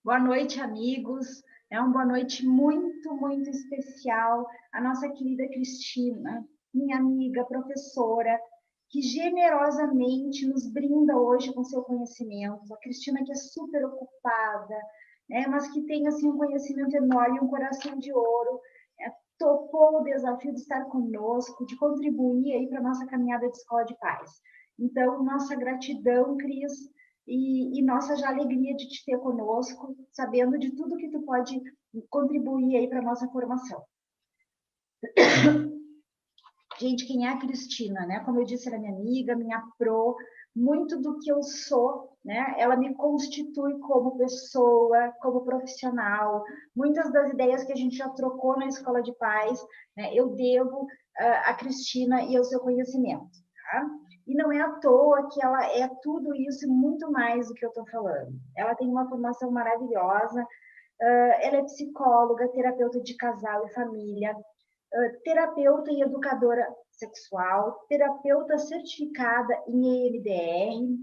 Boa noite, amigos. É uma boa noite muito, muito especial. A nossa querida Cristina, minha amiga, professora, que generosamente nos brinda hoje com seu conhecimento. A Cristina que é super ocupada, né, mas que tem assim um conhecimento enorme, um coração de ouro, topou o desafio de estar conosco, de contribuir aí para a nossa caminhada de escola de paz. Então, nossa gratidão, Cris, e nossa já alegria de te ter conosco, sabendo de tudo que tu pode contribuir aí para a nossa formação. Gente, quem é a Cristina, né? Como eu disse, ela é minha amiga, minha pro, muito do que eu sou, né? Ela me constitui como pessoa, como profissional. Muitas das ideias que a gente já trocou na Escola de Paz, né? Eu devo à Cristina e ao seu conhecimento, tá? E não é à toa que ela é tudo isso e muito mais do que eu estou falando. Ela tem uma formação maravilhosa, ela é psicóloga, terapeuta de casal e família, terapeuta e educadora sexual, terapeuta certificada em EMDR,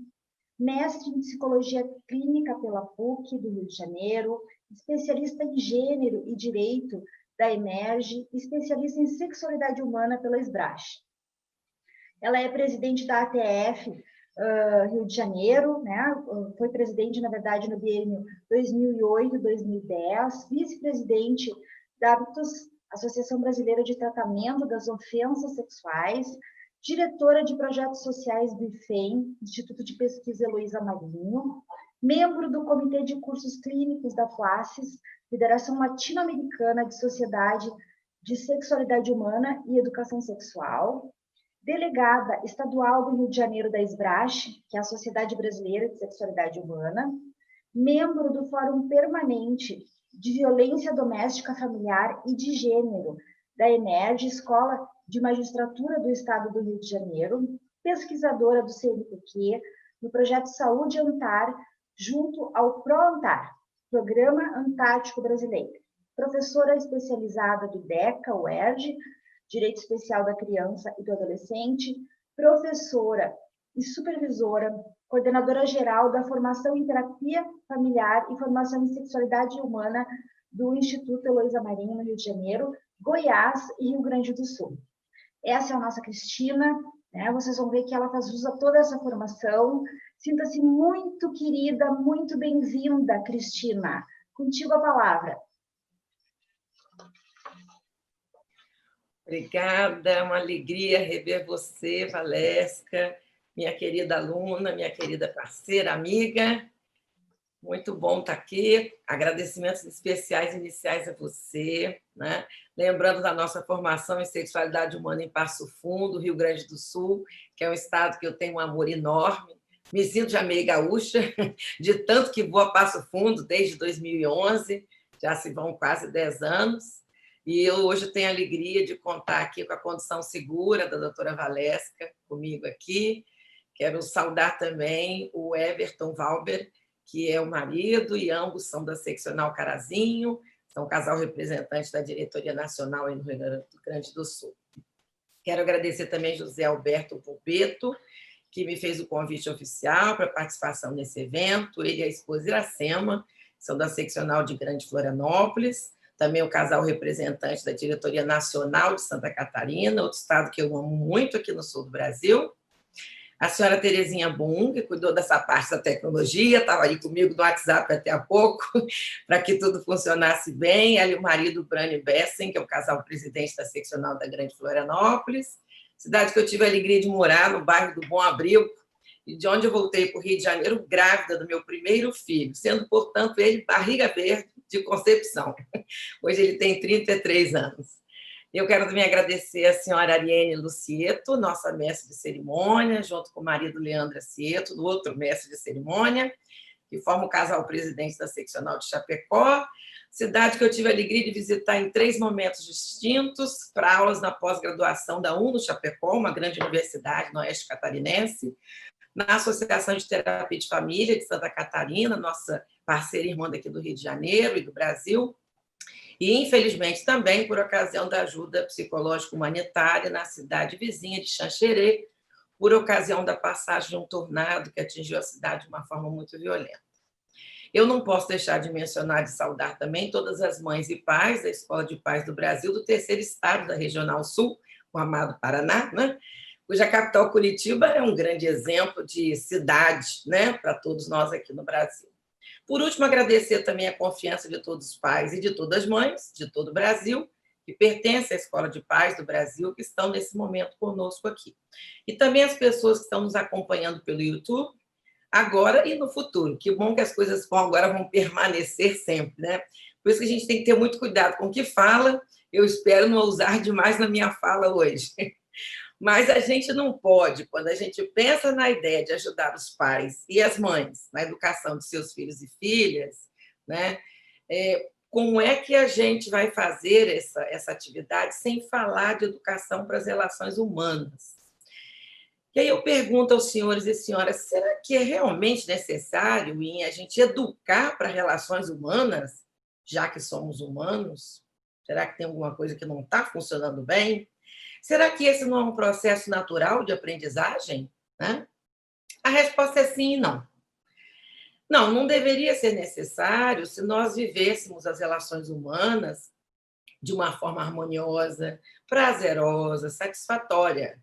mestre em psicologia clínica pela PUC do Rio de Janeiro, especialista em gênero e direito da Emerge, especialista em sexualidade humana pela SBRASH. Ela é presidente da ATF Rio de Janeiro, né? Foi presidente, na verdade, no biênio 2008-2010, vice-presidente da Associação Brasileira de Tratamento das Ofensas Sexuais, diretora de projetos sociais do IFEM, Instituto de Pesquisa Heloísa Marinho, membro do Comitê de Cursos Clínicos da FLACES, Federação Latino-Americana de Sociedade de Sexualidade Humana e Educação Sexual, delegada estadual do Rio de Janeiro da SBRASH, que é a Sociedade Brasileira de Sexualidade Humana, membro do Fórum Permanente de Violência Doméstica Familiar e de Gênero da EMERGE, Escola de Magistratura do Estado do Rio de Janeiro, pesquisadora do CNPq, no projeto Saúde Antar, junto ao ProAntar, Programa Antártico Brasileiro, professora especializada do DECA, UERJ, Direito Especial da Criança e do Adolescente, professora e supervisora, coordenadora geral da formação em terapia familiar e formação em sexualidade humana do Instituto Heloísa Marinho, no Rio de Janeiro, Goiás e Rio Grande do Sul. Essa é a nossa Cristina, né? Vocês vão ver que ela faz uso de toda essa formação. Sinta-se muito querida, muito bem-vinda, Cristina. Contigo a palavra. Obrigada, é uma alegria rever você, Valesca, minha querida aluna, minha querida parceira, amiga. Muito bom estar aqui. Agradecimentos especiais iniciais a você, né? Lembrando da nossa formação em sexualidade humana em Passo Fundo, Rio Grande do Sul, que é um estado que eu tenho um amor enorme. Me sinto já meio gaúcha, de tanto que vou a Passo Fundo desde 2011, já se vão quase 10 anos. E eu hoje tenho a alegria de contar aqui com a condução segura da doutora Valesca, comigo aqui. Quero saudar também o Everton Valber, que é o marido, e ambos são da seccional Carazinho, são casal representante da diretoria nacional no Rio Grande do Sul. Quero agradecer também José Alberto Pupeto, que me fez o convite oficial para participação nesse evento. Ele e a esposa Iracema são da seccional de Grande Florianópolis, também o casal representante da diretoria nacional de Santa Catarina, outro estado que eu amo muito aqui no sul do Brasil. A senhora Terezinha Bum, que cuidou dessa parte da tecnologia, estava aí comigo no WhatsApp até há pouco, para que tudo funcionasse bem. Ela e o marido, Brani Bessen, que é o casal presidente da seccional da Grande Florianópolis, cidade que eu tive a alegria de morar, no bairro do Bom Abrigo, e de onde eu voltei para o Rio de Janeiro grávida do meu primeiro filho, sendo, portanto, ele barriga verde de concepção. Hoje ele tem 33 anos. Eu quero também agradecer a senhora Ariane Lucieto, nossa mestre de cerimônia, junto com o marido Leandro Cieto, do outro mestre de cerimônia, que forma o casal presidente da seccional de Chapecó, cidade que eu tive a alegria de visitar em 3 momentos distintos, para aulas na pós-graduação da UNO Chapecó, uma grande universidade no oeste catarinense, na Associação de Terapia de Família de Santa Catarina, nossa parceira irmã daqui do Rio de Janeiro e do Brasil, e, infelizmente, também por ocasião da ajuda psicológica humanitária na cidade vizinha de Xanxerê, por ocasião da passagem de um tornado que atingiu a cidade de uma forma muito violenta. Eu não posso deixar de mencionar, de saudar também todas as mães e pais da Escola de Paz do Brasil, do terceiro estado da Regional Sul, o amado Paraná, né? Cuja capital, Curitiba, é um grande exemplo de cidade, né, para todos nós aqui no Brasil. Por último, agradecer também a confiança de todos os pais e de todas as mães de todo o Brasil, que pertencem à Escola de Paz do Brasil, que estão nesse momento conosco aqui. E também as pessoas que estão nos acompanhando pelo YouTube, agora e no futuro. Que bom que as coisas agora vão permanecer sempre, né? Por isso que a gente tem que ter muito cuidado com o que fala. Eu espero não usar demais na minha fala hoje. Mas a gente não pode, quando a gente pensa na ideia de ajudar os pais e as mães na educação de seus filhos e filhas, né? Como é que a gente vai fazer essa atividade sem falar de educação para as relações humanas? E aí eu pergunto aos senhores e senhoras, será que é realmente necessário a gente educar para relações humanas, já que somos humanos? Será que tem alguma coisa que não está funcionando bem? Será que esse não é um processo natural de aprendizagem? Né? A resposta é sim e não. Não, não deveria ser necessário se nós vivêssemos as relações humanas de uma forma harmoniosa, prazerosa, satisfatória.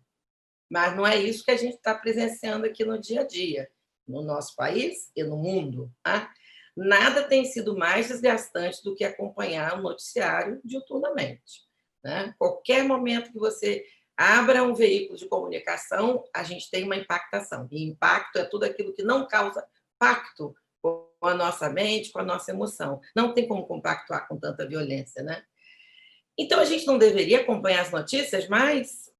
Mas não é isso que a gente está presenciando aqui no dia a dia, no nosso país e no mundo. Tá? Nada tem sido mais desgastante do que acompanhar o noticiário diuturnamente. Né? Qualquer momento que você abra um veículo de comunicação, a gente tem uma impactação. E impacto é tudo aquilo que não causa pacto com a nossa mente, com a nossa emoção. Não tem como compactuar com tanta violência. Né? Então, a gente não deveria acompanhar as notícias, mas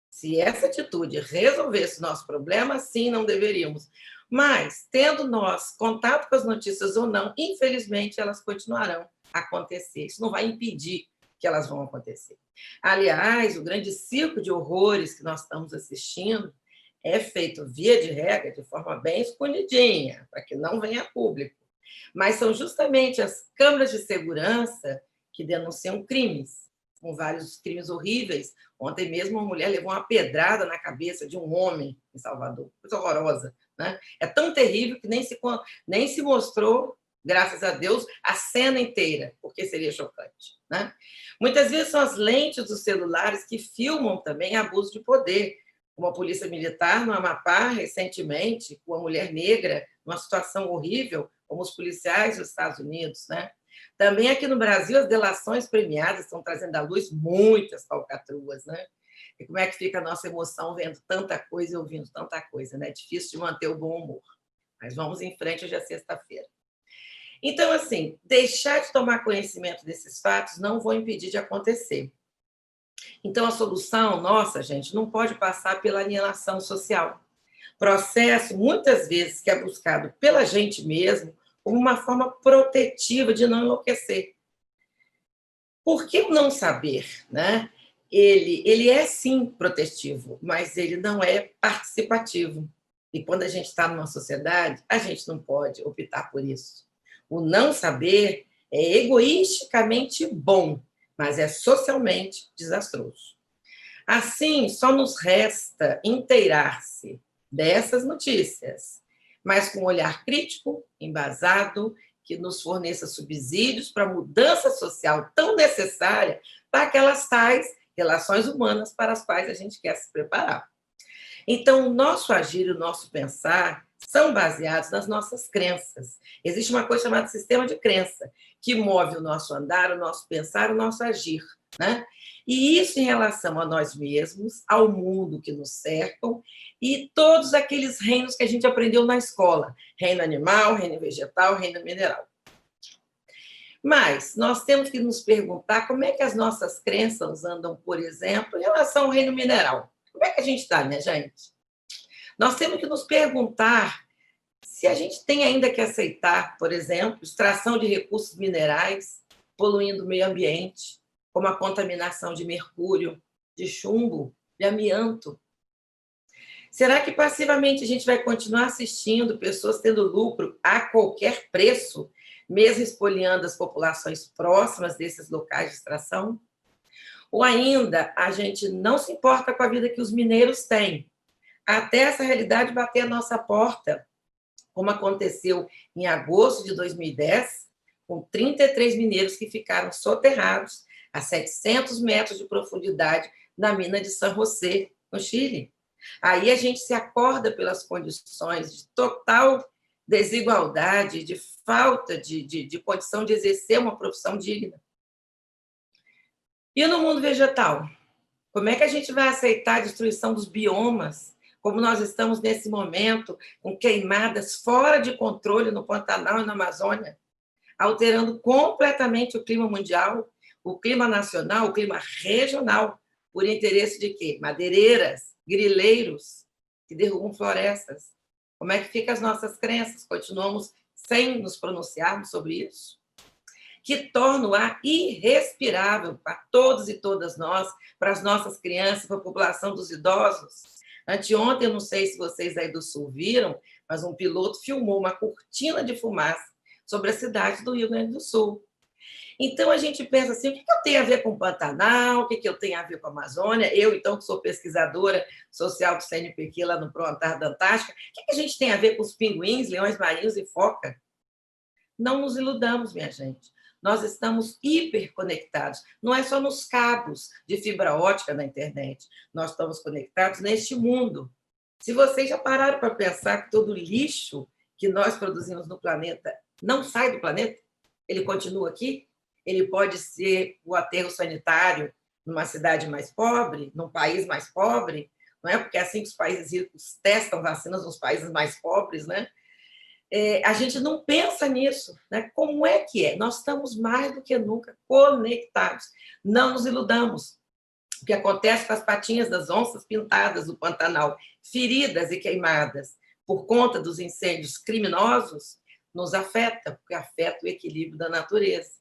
se essa atitude resolvesse o nosso problema, sim, não deveríamos. Mas, tendo nós contato com as notícias ou não, infelizmente, elas continuarão a acontecer. Isso não vai impedir que elas vão acontecer. Aliás, o grande circo de horrores que nós estamos assistindo é feito, via de regra, de forma bem escondidinha, para que não venha a público. Mas são justamente as câmeras de segurança que denunciam crimes, com vários crimes horríveis. Ontem mesmo uma mulher levou uma pedrada na cabeça de um homem em Salvador, coisa horrorosa. Né? É tão terrível que nem se mostrou, graças a Deus, a cena inteira, porque seria chocante. Né? Muitas vezes são as lentes dos celulares que filmam também abuso de poder, como a polícia militar no Amapá, recentemente, com uma mulher negra, numa situação horrível, como os policiais dos Estados Unidos. Né? Também aqui no Brasil, as delações premiadas estão trazendo à luz muitas falcatruas, né? E como é que fica a nossa emoção vendo tanta coisa e ouvindo tanta coisa, né? É difícil de manter o bom humor. Mas vamos em frente, hoje é sexta-feira. Então, assim, deixar de tomar conhecimento desses fatos não vão impedir de acontecer. Então, a solução, nossa, gente, não pode passar pela alienação social. Processo, muitas vezes, que é buscado pela gente mesmo, como uma forma protetiva de não enlouquecer. Por que o não saber? Né? Ele é, sim, protetivo, mas ele não é participativo. E quando a gente está numa sociedade, a gente não pode optar por isso. O não saber é egoisticamente bom, mas é socialmente desastroso. Assim, só nos resta inteirar-se dessas notícias, mas com um olhar crítico, embasado, que nos forneça subsídios para a mudança social tão necessária para aquelas tais relações humanas para as quais a gente quer se preparar. Então, o nosso agir e o nosso pensar são baseados nas nossas crenças. Existe uma coisa chamada sistema de crença, que move o nosso andar, o nosso pensar, o nosso agir. Né? E isso em relação a nós mesmos, ao mundo que nos cercam e todos aqueles reinos que a gente aprendeu na escola. Reino animal, reino vegetal, reino mineral. Mas nós temos que nos perguntar como é que as nossas crenças andam, por exemplo, em relação ao reino mineral. Como é que a gente está, minha gente? Nós temos que nos perguntar se a gente tem ainda que aceitar, por exemplo, extração de recursos minerais, poluindo o meio ambiente, como a contaminação de mercúrio, de chumbo, de amianto. Será que passivamente a gente vai continuar assistindo pessoas tendo lucro a qualquer preço, mesmo espoliando as populações próximas desses locais de extração? Ou ainda, a gente não se importa com a vida que os mineiros têm, até essa realidade bater a nossa porta, como aconteceu em agosto de 2010, com 33 mineiros que ficaram soterrados a 700 metros de profundidade na mina de San José, no Chile. Aí a gente se acorda pelas condições de total desigualdade, de falta de condição de exercer uma profissão digna. E no mundo vegetal? Como é que a gente vai aceitar a destruição dos biomas, como nós estamos nesse momento, com queimadas fora de controle no Pantanal e na Amazônia, alterando completamente o clima mundial, o clima nacional, o clima regional, por interesse de quê? Madeireiras, grileiros, que derrubam florestas. Como é que ficam as nossas crenças? Continuamos sem nos pronunciarmos sobre isso? Que torna o ar irrespirável para todos e todas nós, para as nossas crianças, para a população dos idosos. Anteontem, eu não sei se vocês aí do Sul viram, mas um piloto filmou uma cortina de fumaça sobre a cidade do Rio Grande do Sul. Então, a gente pensa assim, o que eu tenho a ver com o Pantanal, o que eu tenho a ver com a Amazônia? Eu, então, que sou pesquisadora social do CNPq lá no ProAntar da Antártica, o que a gente tem a ver com os pinguins, leões marinhos e foca? Não nos iludamos, minha gente. Nós estamos hiperconectados. Não é só nos cabos de fibra ótica na internet. Nós estamos conectados neste mundo. Se vocês já pararam para pensar que todo lixo que nós produzimos no planeta não sai do planeta, ele continua aqui, ele pode ser o aterro sanitário numa cidade mais pobre, num país mais pobre, não é? Porque é assim que os países ricos testam vacinas nos países mais pobres, né? A gente não pensa nisso, né? Como é que é? Nós estamos mais do que nunca conectados. Não nos iludamos. O que acontece com as patinhas das onças pintadas do Pantanal, feridas e queimadas por conta dos incêndios criminosos, nos afeta, porque afeta o equilíbrio da natureza.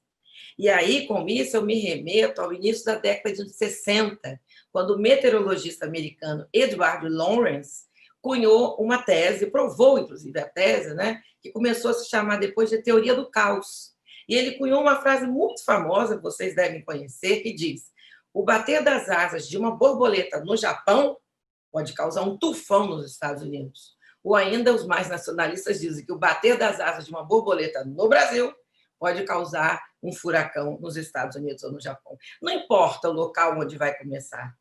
E aí, com isso, eu me remeto ao início da década de 60, quando o meteorologista americano Edward Lorenz cunhou uma tese, provou, inclusive, a tese, né, que começou a se chamar depois de teoria do caos. E ele cunhou uma frase muito famosa, que vocês devem conhecer, que diz: o bater das asas de uma borboleta no Japão pode causar um tufão nos Estados Unidos. Ou ainda, os mais nacionalistas dizem que o bater das asas de uma borboleta no Brasil pode causar um furacão nos Estados Unidos ou no Japão. Não importa o local onde vai começar.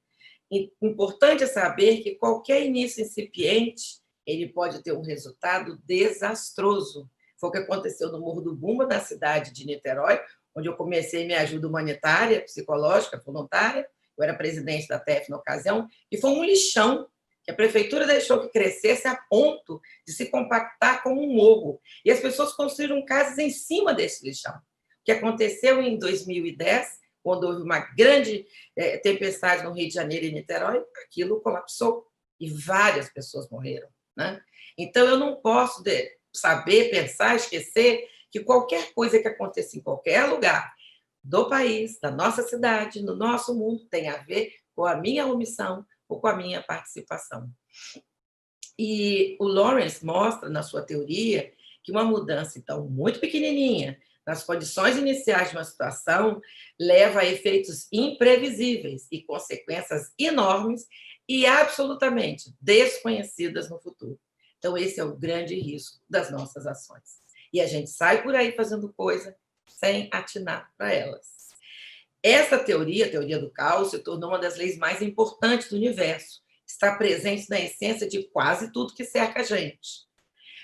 Importante é saber que qualquer início incipiente ele pode ter um resultado desastroso. Foi o que aconteceu no Morro do Bumba, na cidade de Niterói, onde eu comecei minha ajuda humanitária, psicológica, voluntária. Eu era presidente da TEF na ocasião, e foi um lixão que a prefeitura deixou que crescesse a ponto de se compactar como um morro. E as pessoas construíram casas em cima desse lixão. O que aconteceu em 2010, quando houve uma grande tempestade no Rio de Janeiro e Niterói, aquilo colapsou e várias pessoas morreram, né? Então, eu não posso saber, pensar, esquecer que qualquer coisa que aconteça em qualquer lugar do país, da nossa cidade, no nosso mundo, tem a ver com a minha omissão ou com a minha participação. E o Lawrence mostra, na sua teoria, que uma mudança, então, muito pequenininha, nas condições iniciais de uma situação, leva a efeitos imprevisíveis e consequências enormes e absolutamente desconhecidas no futuro. Então, esse é o grande risco das nossas ações. E a gente sai por aí fazendo coisa sem atinar para elas. Essa teoria, a teoria do caos, se tornou uma das leis mais importantes do universo. Está presente na essência de quase tudo que cerca a gente.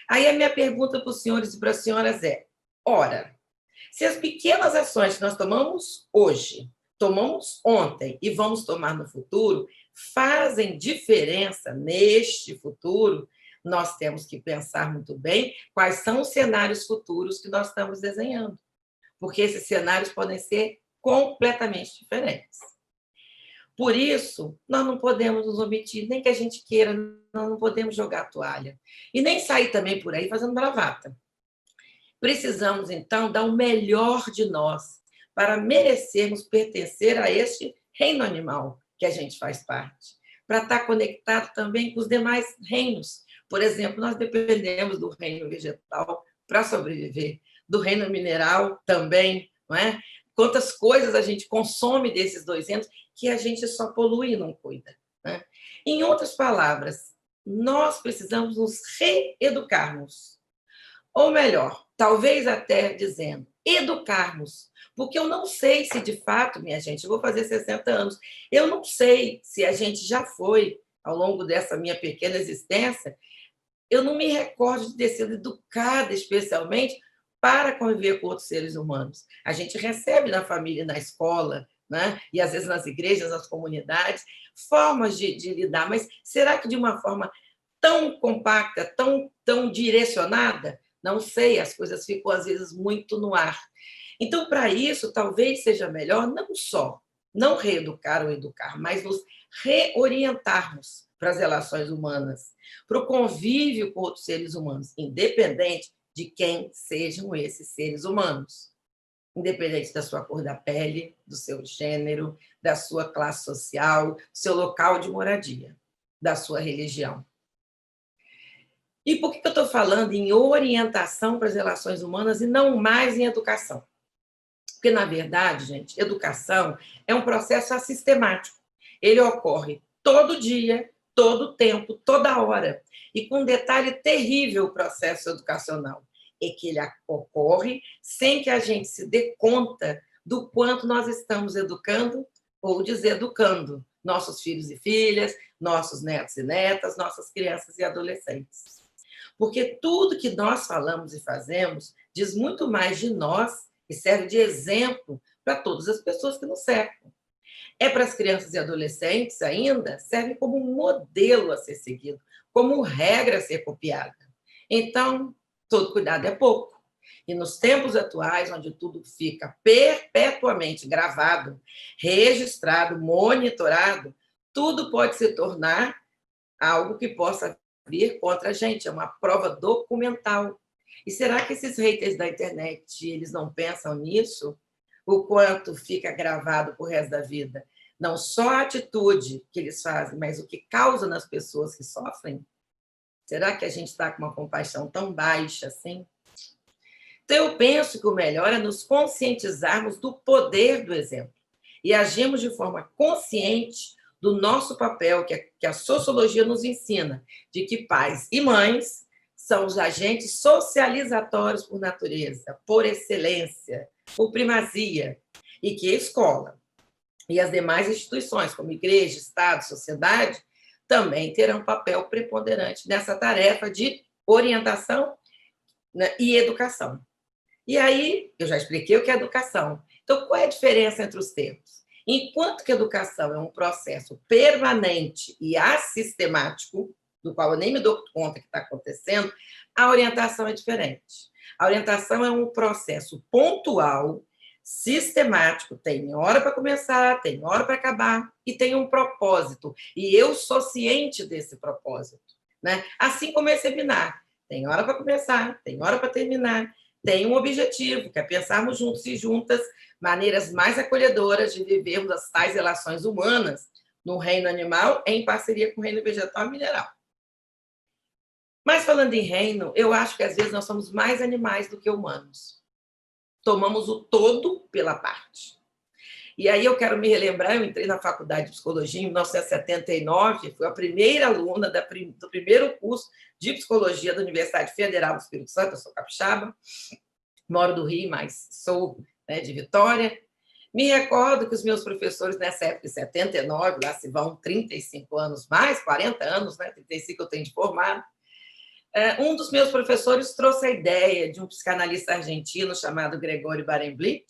Aí a minha pergunta para os senhores e para as senhoras é: ora, se as pequenas ações que nós tomamos hoje, tomamos ontem e vamos tomar no futuro, fazem diferença neste futuro, nós temos que pensar muito bem quais são os cenários futuros que nós estamos desenhando. Porque esses cenários podem ser completamente diferentes. Por isso, nós não podemos nos omitir, nem que a gente queira, nós não podemos jogar a toalha. E nem sair também por aí fazendo bravata. Precisamos, então, dar o melhor de nós para merecermos pertencer a este reino animal que a gente faz parte, para estar conectado também com os demais reinos. Por exemplo, nós dependemos do reino vegetal para sobreviver, do reino mineral também, não é? Quantas coisas a gente consome desses dois reinos que a gente só polui e não cuida, né? Em outras palavras, nós precisamos nos reeducarmos, Ou melhor, talvez até dizendo, educarmos. Porque eu não sei se, de fato, minha gente, eu vou fazer 60 anos, eu não sei se a gente já foi, ao longo dessa minha pequena existência, eu não me recordo de ter sido educada especialmente para conviver com outros seres humanos. A gente recebe na família, na escola, né? E às vezes nas igrejas, nas comunidades, formas de lidar, mas será que de uma forma tão compacta, tão direcionada? Não sei, as coisas ficam às vezes muito no ar. Então, para isso, talvez seja melhor não só não reeducar ou educar, mas nos reorientarmos para as relações humanas, para o convívio com outros seres humanos, independente de quem sejam esses seres humanos, independente da sua cor da pele, do seu gênero, da sua classe social, do seu local de moradia, da sua religião. E por que eu estou falando em orientação para as relações humanas e não mais em educação? Porque, na verdade, gente, educação é um processo assistemático. Ele ocorre todo dia, todo tempo, toda hora. E com um detalhe terrível o processo educacional, é que ele ocorre sem que a gente se dê conta do quanto nós estamos educando ou deseducando nossos filhos e filhas, nossos netos e netas, nossas crianças e adolescentes. Porque tudo que nós falamos e fazemos diz muito mais de nós e serve de exemplo para todas as pessoas que nos cercam. É para as crianças e adolescentes ainda, serve como um modelo a ser seguido, como regra a ser copiada. Então, todo cuidado é pouco. E nos tempos atuais, onde tudo fica perpetuamente gravado, registrado, monitorado, tudo pode se tornar algo que possa vir contra a gente, é uma prova documental. E será que esses haters da internet, eles não pensam nisso? O quanto fica gravado para o resto da vida? Não só a atitude que eles fazem, mas o que causa nas pessoas que sofrem? Será que a gente está com uma compaixão tão baixa assim? Então, eu penso que o melhor é nos conscientizarmos do poder do exemplo e agirmos de forma consciente do nosso papel, que a sociologia nos ensina, de que pais e mães são os agentes socializatórios por natureza, por excelência, por primazia, e que a escola e as demais instituições, como igreja, Estado, sociedade, também terão papel preponderante nessa tarefa de orientação, né, e educação. E aí, eu já expliquei o que é educação. Então, qual é a diferença entre os termos? Enquanto que educação é um processo permanente e assistemático, do qual eu nem me dou conta que está acontecendo, a orientação é diferente. A orientação é um processo pontual, sistemático, tem hora para começar, tem hora para acabar, e tem um propósito. E eu sou ciente desse propósito, né? Assim como esse webinar. Tem hora para começar, tem hora para terminar, tem um objetivo, que é pensarmos juntos e juntas maneiras mais acolhedoras de vivermos as tais relações humanas no reino animal em parceria com o reino vegetal e mineral. Mas, falando em reino, eu acho que às vezes nós somos mais animais do que humanos. Tomamos o todo pela parte. E aí eu quero me relembrar, eu entrei na faculdade de psicologia em 1979, fui a primeira aluna do primeiro curso de psicologia da Universidade Federal do Espírito Santo, eu sou capixaba, moro do Rio, mas sou, né, de Vitória. Me recordo que os meus professores, nessa época, em 79, lá se vão 35 anos mais, 40 anos, né, 35 eu tenho de formado, um dos meus professores trouxe a ideia de um psicanalista argentino chamado Gregório Barenblit,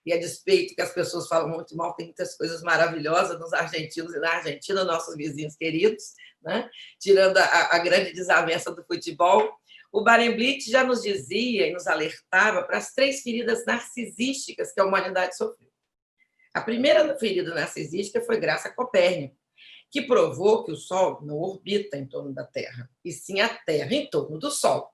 e a despeito que as pessoas falam muito mal, tem muitas coisas maravilhosas nos argentinos e na Argentina, nossos vizinhos queridos, né? Tirando a grande desavença do futebol. O Barenblit já nos dizia e nos alertava para as 3 feridas narcisísticas que a humanidade sofreu. A primeira ferida narcisística foi graças a Copérnico, que provou que o Sol não orbita em torno da Terra, e sim a Terra em torno do Sol.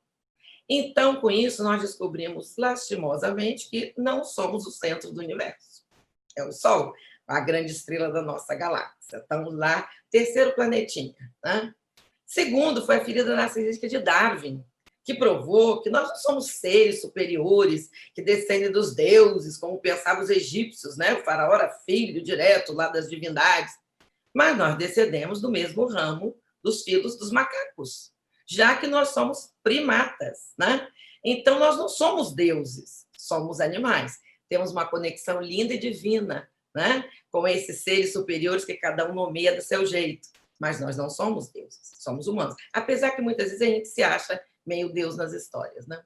Então, com isso, nós descobrimos, lastimosamente, que não somos o centro do universo. É o Sol, a grande estrela da nossa galáxia. Estamos lá, terceiro planetinha. Né? Segundo, foi a ferida narcisística de Darwin, que provou que nós não somos seres superiores, que descendem dos deuses, como pensavam os egípcios, né? O faraó era filho direto lá das divindades, mas nós descendemos do mesmo ramo dos filhos dos macacos, já que nós somos primatas, né? Então, nós não somos deuses, somos animais. Temos uma conexão linda e divina, né? Com esses seres superiores que cada um nomeia do seu jeito. Mas nós não somos deuses, somos humanos. Apesar que muitas vezes a gente se acha meio Deus nas histórias, né?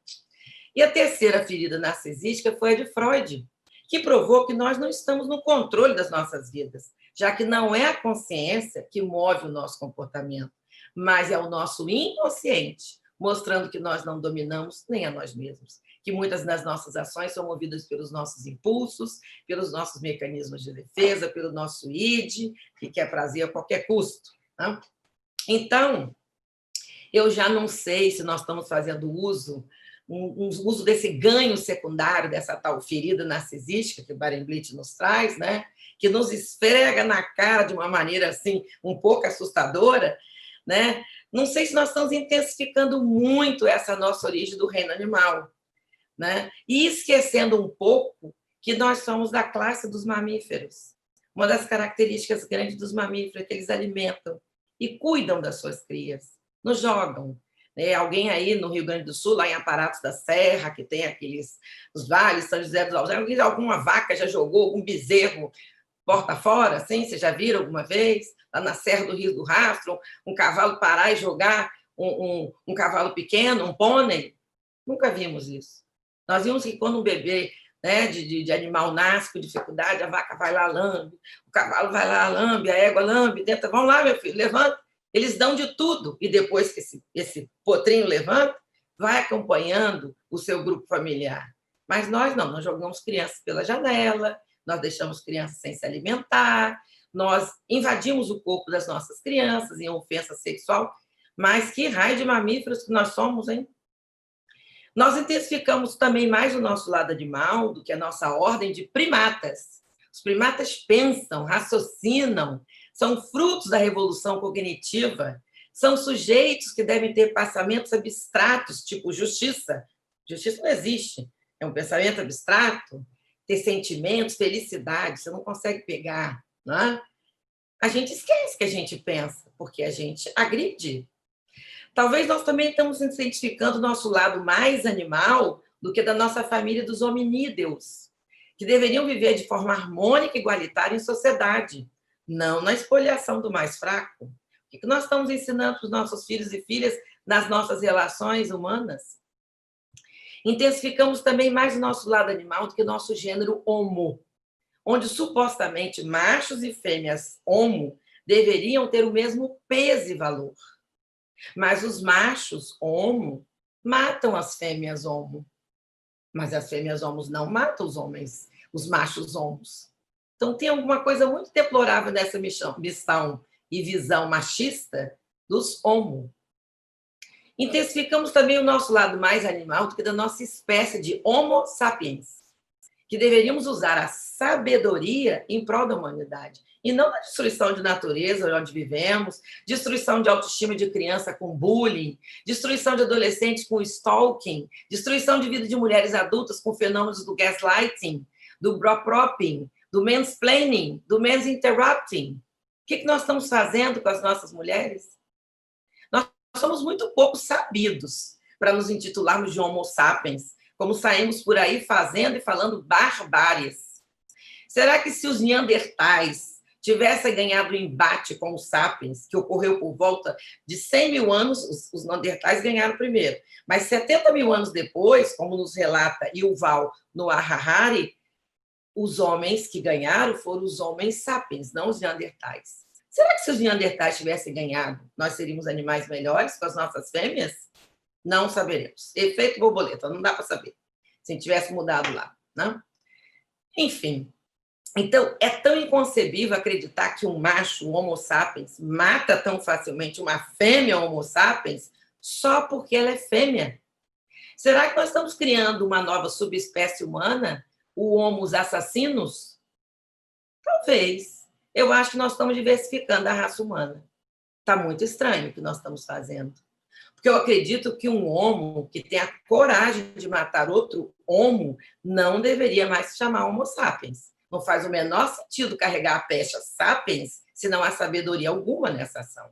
E a terceira ferida narcisística foi a de Freud, que provou que nós não estamos no controle das nossas vidas, já que não é a consciência que move o nosso comportamento, mas é o nosso inconsciente, mostrando que nós não dominamos nem a nós mesmos, que muitas das nossas ações são movidas pelos nossos impulsos, pelos nossos mecanismos de defesa, pelo nosso id, que quer prazer a qualquer custo, né? Então, eu já não sei se nós estamos fazendo uso desse ganho secundário, dessa tal ferida narcisística que o Barenblit nos traz, né? Que nos esfrega na cara de uma maneira assim um pouco assustadora, né? Não sei se nós estamos intensificando muito essa nossa origem do reino animal, né? E esquecendo um pouco que nós somos da classe dos mamíferos. Uma das características grandes dos mamíferos é que eles alimentam e cuidam das suas crias, não jogam. Alguém aí no Rio Grande do Sul, lá em Aparatos da Serra, que tem os vales, São José dos Ausentes, alguma vaca já jogou, algum bezerro porta fora, assim? Vocês já viram alguma vez? Lá na Serra do Rio do Rastro, um cavalo parar e jogar um cavalo pequeno, um pônei? Nunca vimos isso. Nós vimos que quando um bebê, né, de animal nasce com dificuldade, a vaca vai lá, lambe, o cavalo vai lá, lambe, a égua lambe, tenta, vão lá, meu filho, levanta. Eles dão de tudo. E depois que esse potrinho levanta, vai acompanhando o seu grupo familiar. Mas nós não, nós jogamos crianças pela janela, nós deixamos crianças sem se alimentar, nós invadimos o corpo das nossas crianças em ofensa sexual. Mas que raio de mamíferos que nós somos, hein? Nós intensificamos também mais o nosso lado animal do que a nossa ordem de primatas. Os primatas pensam, raciocinam, são frutos da revolução cognitiva, são sujeitos que devem ter pensamentos abstratos, tipo justiça. Justiça não existe, é um pensamento abstrato. Ter sentimentos, felicidade, você não consegue pegar, não é? A gente esquece que a gente pensa, porque a gente agride. Talvez nós também estamos identificando o nosso lado mais animal do que da nossa família dos hominídeos, que deveriam viver de forma harmônica e igualitária em sociedade, não na espoliação do mais fraco. O que nós estamos ensinando para os nossos filhos e filhas nas nossas relações humanas? Intensificamos também mais o nosso lado animal do que o nosso gênero homo, onde supostamente machos e fêmeas homo deveriam ter o mesmo peso e valor. Mas os machos homo matam as fêmeas homo. Mas as fêmeas homos não matam os homens, os machos homos. Então, tem alguma coisa muito deplorável nessa missão e visão machista dos homo. Intensificamos também o nosso lado mais animal do que da nossa espécie de Homo sapiens, que deveríamos usar a sabedoria em prol da humanidade, e não a destruição de natureza onde vivemos, destruição de autoestima de criança com bullying, destruição de adolescentes com stalking, destruição de vida de mulheres adultas com fenômenos do gaslighting, do bro-propping, do mansplaining, do mansinterrupting. O que nós estamos fazendo com as nossas mulheres? Nós somos muito pouco sabidos para nos intitularmos de Homo sapiens, como saímos por aí fazendo e falando barbáries. Será que se os neandertais tivessem ganhado o embate com os sapiens, que ocorreu por volta de 100 mil anos, os neandertais ganharam primeiro, mas 70 mil anos depois, como nos relata Yuval Noah Harari, os homens que ganharam foram os homens sapiens, não os neandertais. Será que se os neandertais tivessem ganhado, nós seríamos animais melhores com as nossas fêmeas? Não saberemos. Efeito borboleta, não dá para saber. Se tivesse mudado lá, né? Enfim. Então, é tão inconcebível acreditar que um macho, um Homo sapiens, mata tão facilmente uma fêmea Homo sapiens só porque ela é fêmea. Será que nós estamos criando uma nova subespécie humana, o Homo assassinos? Talvez. Eu acho que nós estamos diversificando a raça humana. Está muito estranho o que nós estamos fazendo. Porque eu acredito que um homo que tem a coragem de matar outro homo não deveria mais se chamar Homo sapiens. Não faz o menor sentido carregar a pecha sapiens se não há sabedoria alguma nessa ação.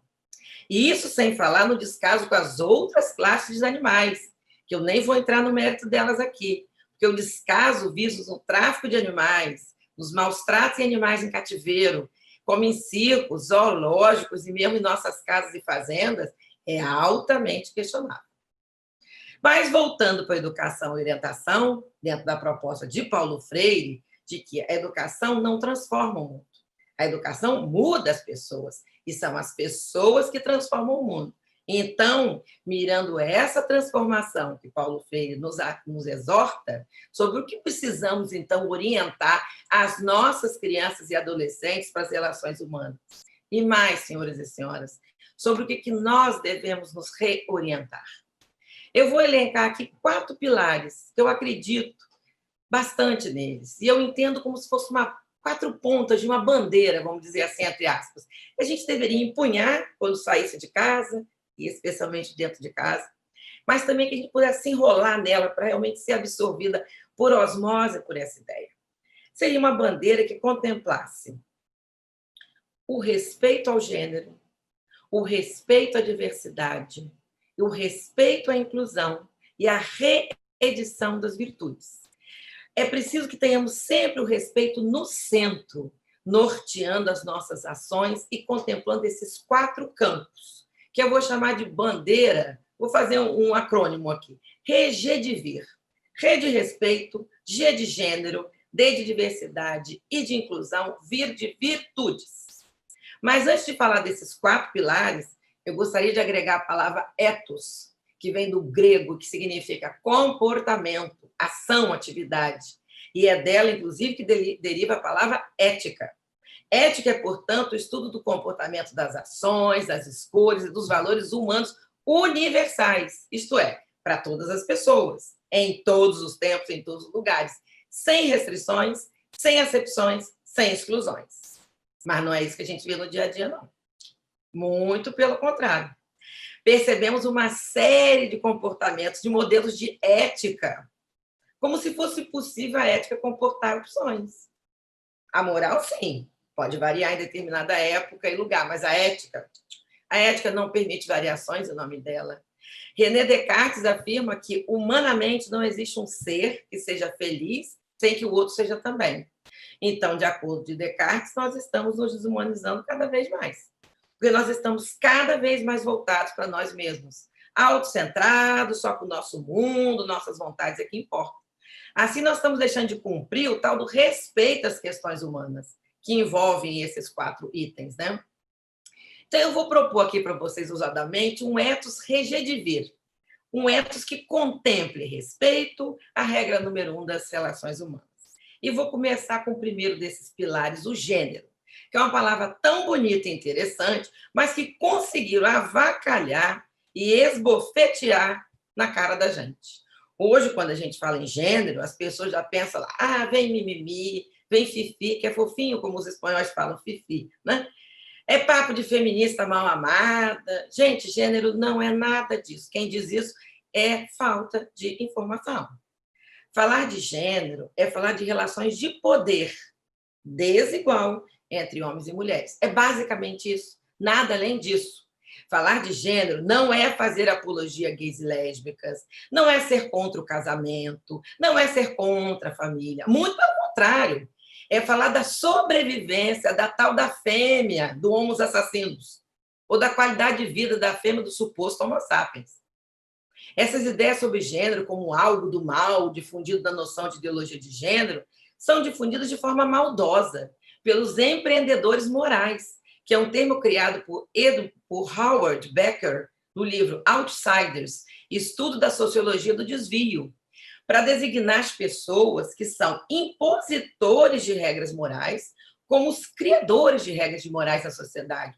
E isso sem falar no descaso com as outras classes de animais, que eu nem vou entrar no mérito delas aqui, porque o descaso visos no tráfico de animais, nos maus tratos em animais em cativeiro, como em circos, zoológicos e mesmo em nossas casas e fazendas, é altamente questionável. Mas, voltando para a educação e orientação, dentro da proposta de Paulo Freire, de que a educação não transforma o mundo. A educação muda as pessoas, e são as pessoas que transformam o mundo. Então, mirando essa transformação que Paulo Freire nos exorta, sobre o que precisamos, então, orientar as nossas crianças e adolescentes para as relações humanas. E mais, senhores e senhoras, sobre o que nós devemos nos reorientar. Eu vou elencar aqui 4 pilares que eu acredito bastante neles. E eu entendo como se fosse 4 pontas de uma bandeira, vamos dizer assim, entre aspas, que a gente deveria empunhar quando saísse de casa, e especialmente dentro de casa, mas também que a gente pudesse se enrolar nela para realmente ser absorvida por osmose por essa ideia. Seria uma bandeira que contemplasse o respeito ao gênero, o respeito à diversidade, o respeito à inclusão e a reedição das virtudes. É preciso que tenhamos sempre o respeito no centro, norteando as nossas ações e contemplando esses 4 campos, que eu vou chamar de bandeira, vou fazer um acrônimo aqui. RG de vir. R de respeito, G de gênero, D de diversidade, I de inclusão, vir de virtudes. Mas antes de falar desses 4 pilares, eu gostaria de agregar a palavra ethos, que vem do grego, que significa comportamento, ação, atividade. E é dela, inclusive, que deriva a palavra ética. Ética é, portanto, o estudo do comportamento das ações, das escolhas e dos valores humanos universais, isto é, para todas as pessoas, em todos os tempos, em todos os lugares, sem restrições, sem acepções, sem exclusões. Mas não é isso que a gente vê no dia a dia, não. Muito pelo contrário. Percebemos uma série de comportamentos, de modelos de ética, como se fosse possível a ética comportar opções. A moral, sim, pode variar em determinada época e lugar, mas a ética não permite variações, o nome dela. René Descartes afirma que, humanamente, não existe um ser que seja feliz sem que o outro seja também. Então, de acordo com Descartes, nós estamos nos deshumanizando cada vez mais, porque nós estamos cada vez mais voltados para nós mesmos, autocentrados, só com o nosso mundo, nossas vontades é que importam. Assim, nós estamos deixando de cumprir o tal do respeito às questões humanas, que envolvem esses 4 itens, né? Então, eu vou propor aqui para vocês, ousadamente, um ethos regedivir, um ethos que contemple respeito à regra número 1 das relações humanas. E vou começar com o primeiro desses pilares, o gênero, que é uma palavra tão bonita e interessante, mas que conseguiram avacalhar e esbofetear na cara da gente. Hoje, quando a gente fala em gênero, as pessoas já pensam lá, vem mimimi, vem fifi, que é fofinho, como os espanhóis falam, fifi, né? É papo de feminista mal amada. Gente, gênero não é nada disso. Quem diz isso é falta de informação. Falar de gênero é falar de relações de poder desigual entre homens e mulheres. É basicamente isso, nada além disso. Falar de gênero não é fazer apologia a gays e lésbicas, não é ser contra o casamento, não é ser contra a família. Muito pelo contrário. É falar da sobrevivência da tal da fêmea, do homo assassinos, ou da qualidade de vida da fêmea do suposto homo sapiens. Essas ideias sobre gênero como algo do mal, difundido da noção de ideologia de gênero, são difundidas de forma maldosa pelos empreendedores morais, que é um termo criado por Howard Becker no livro Outsiders, Estudo da Sociologia do Desvio, para designar as pessoas que são impositores de regras morais como os criadores de regras de morais na sociedade.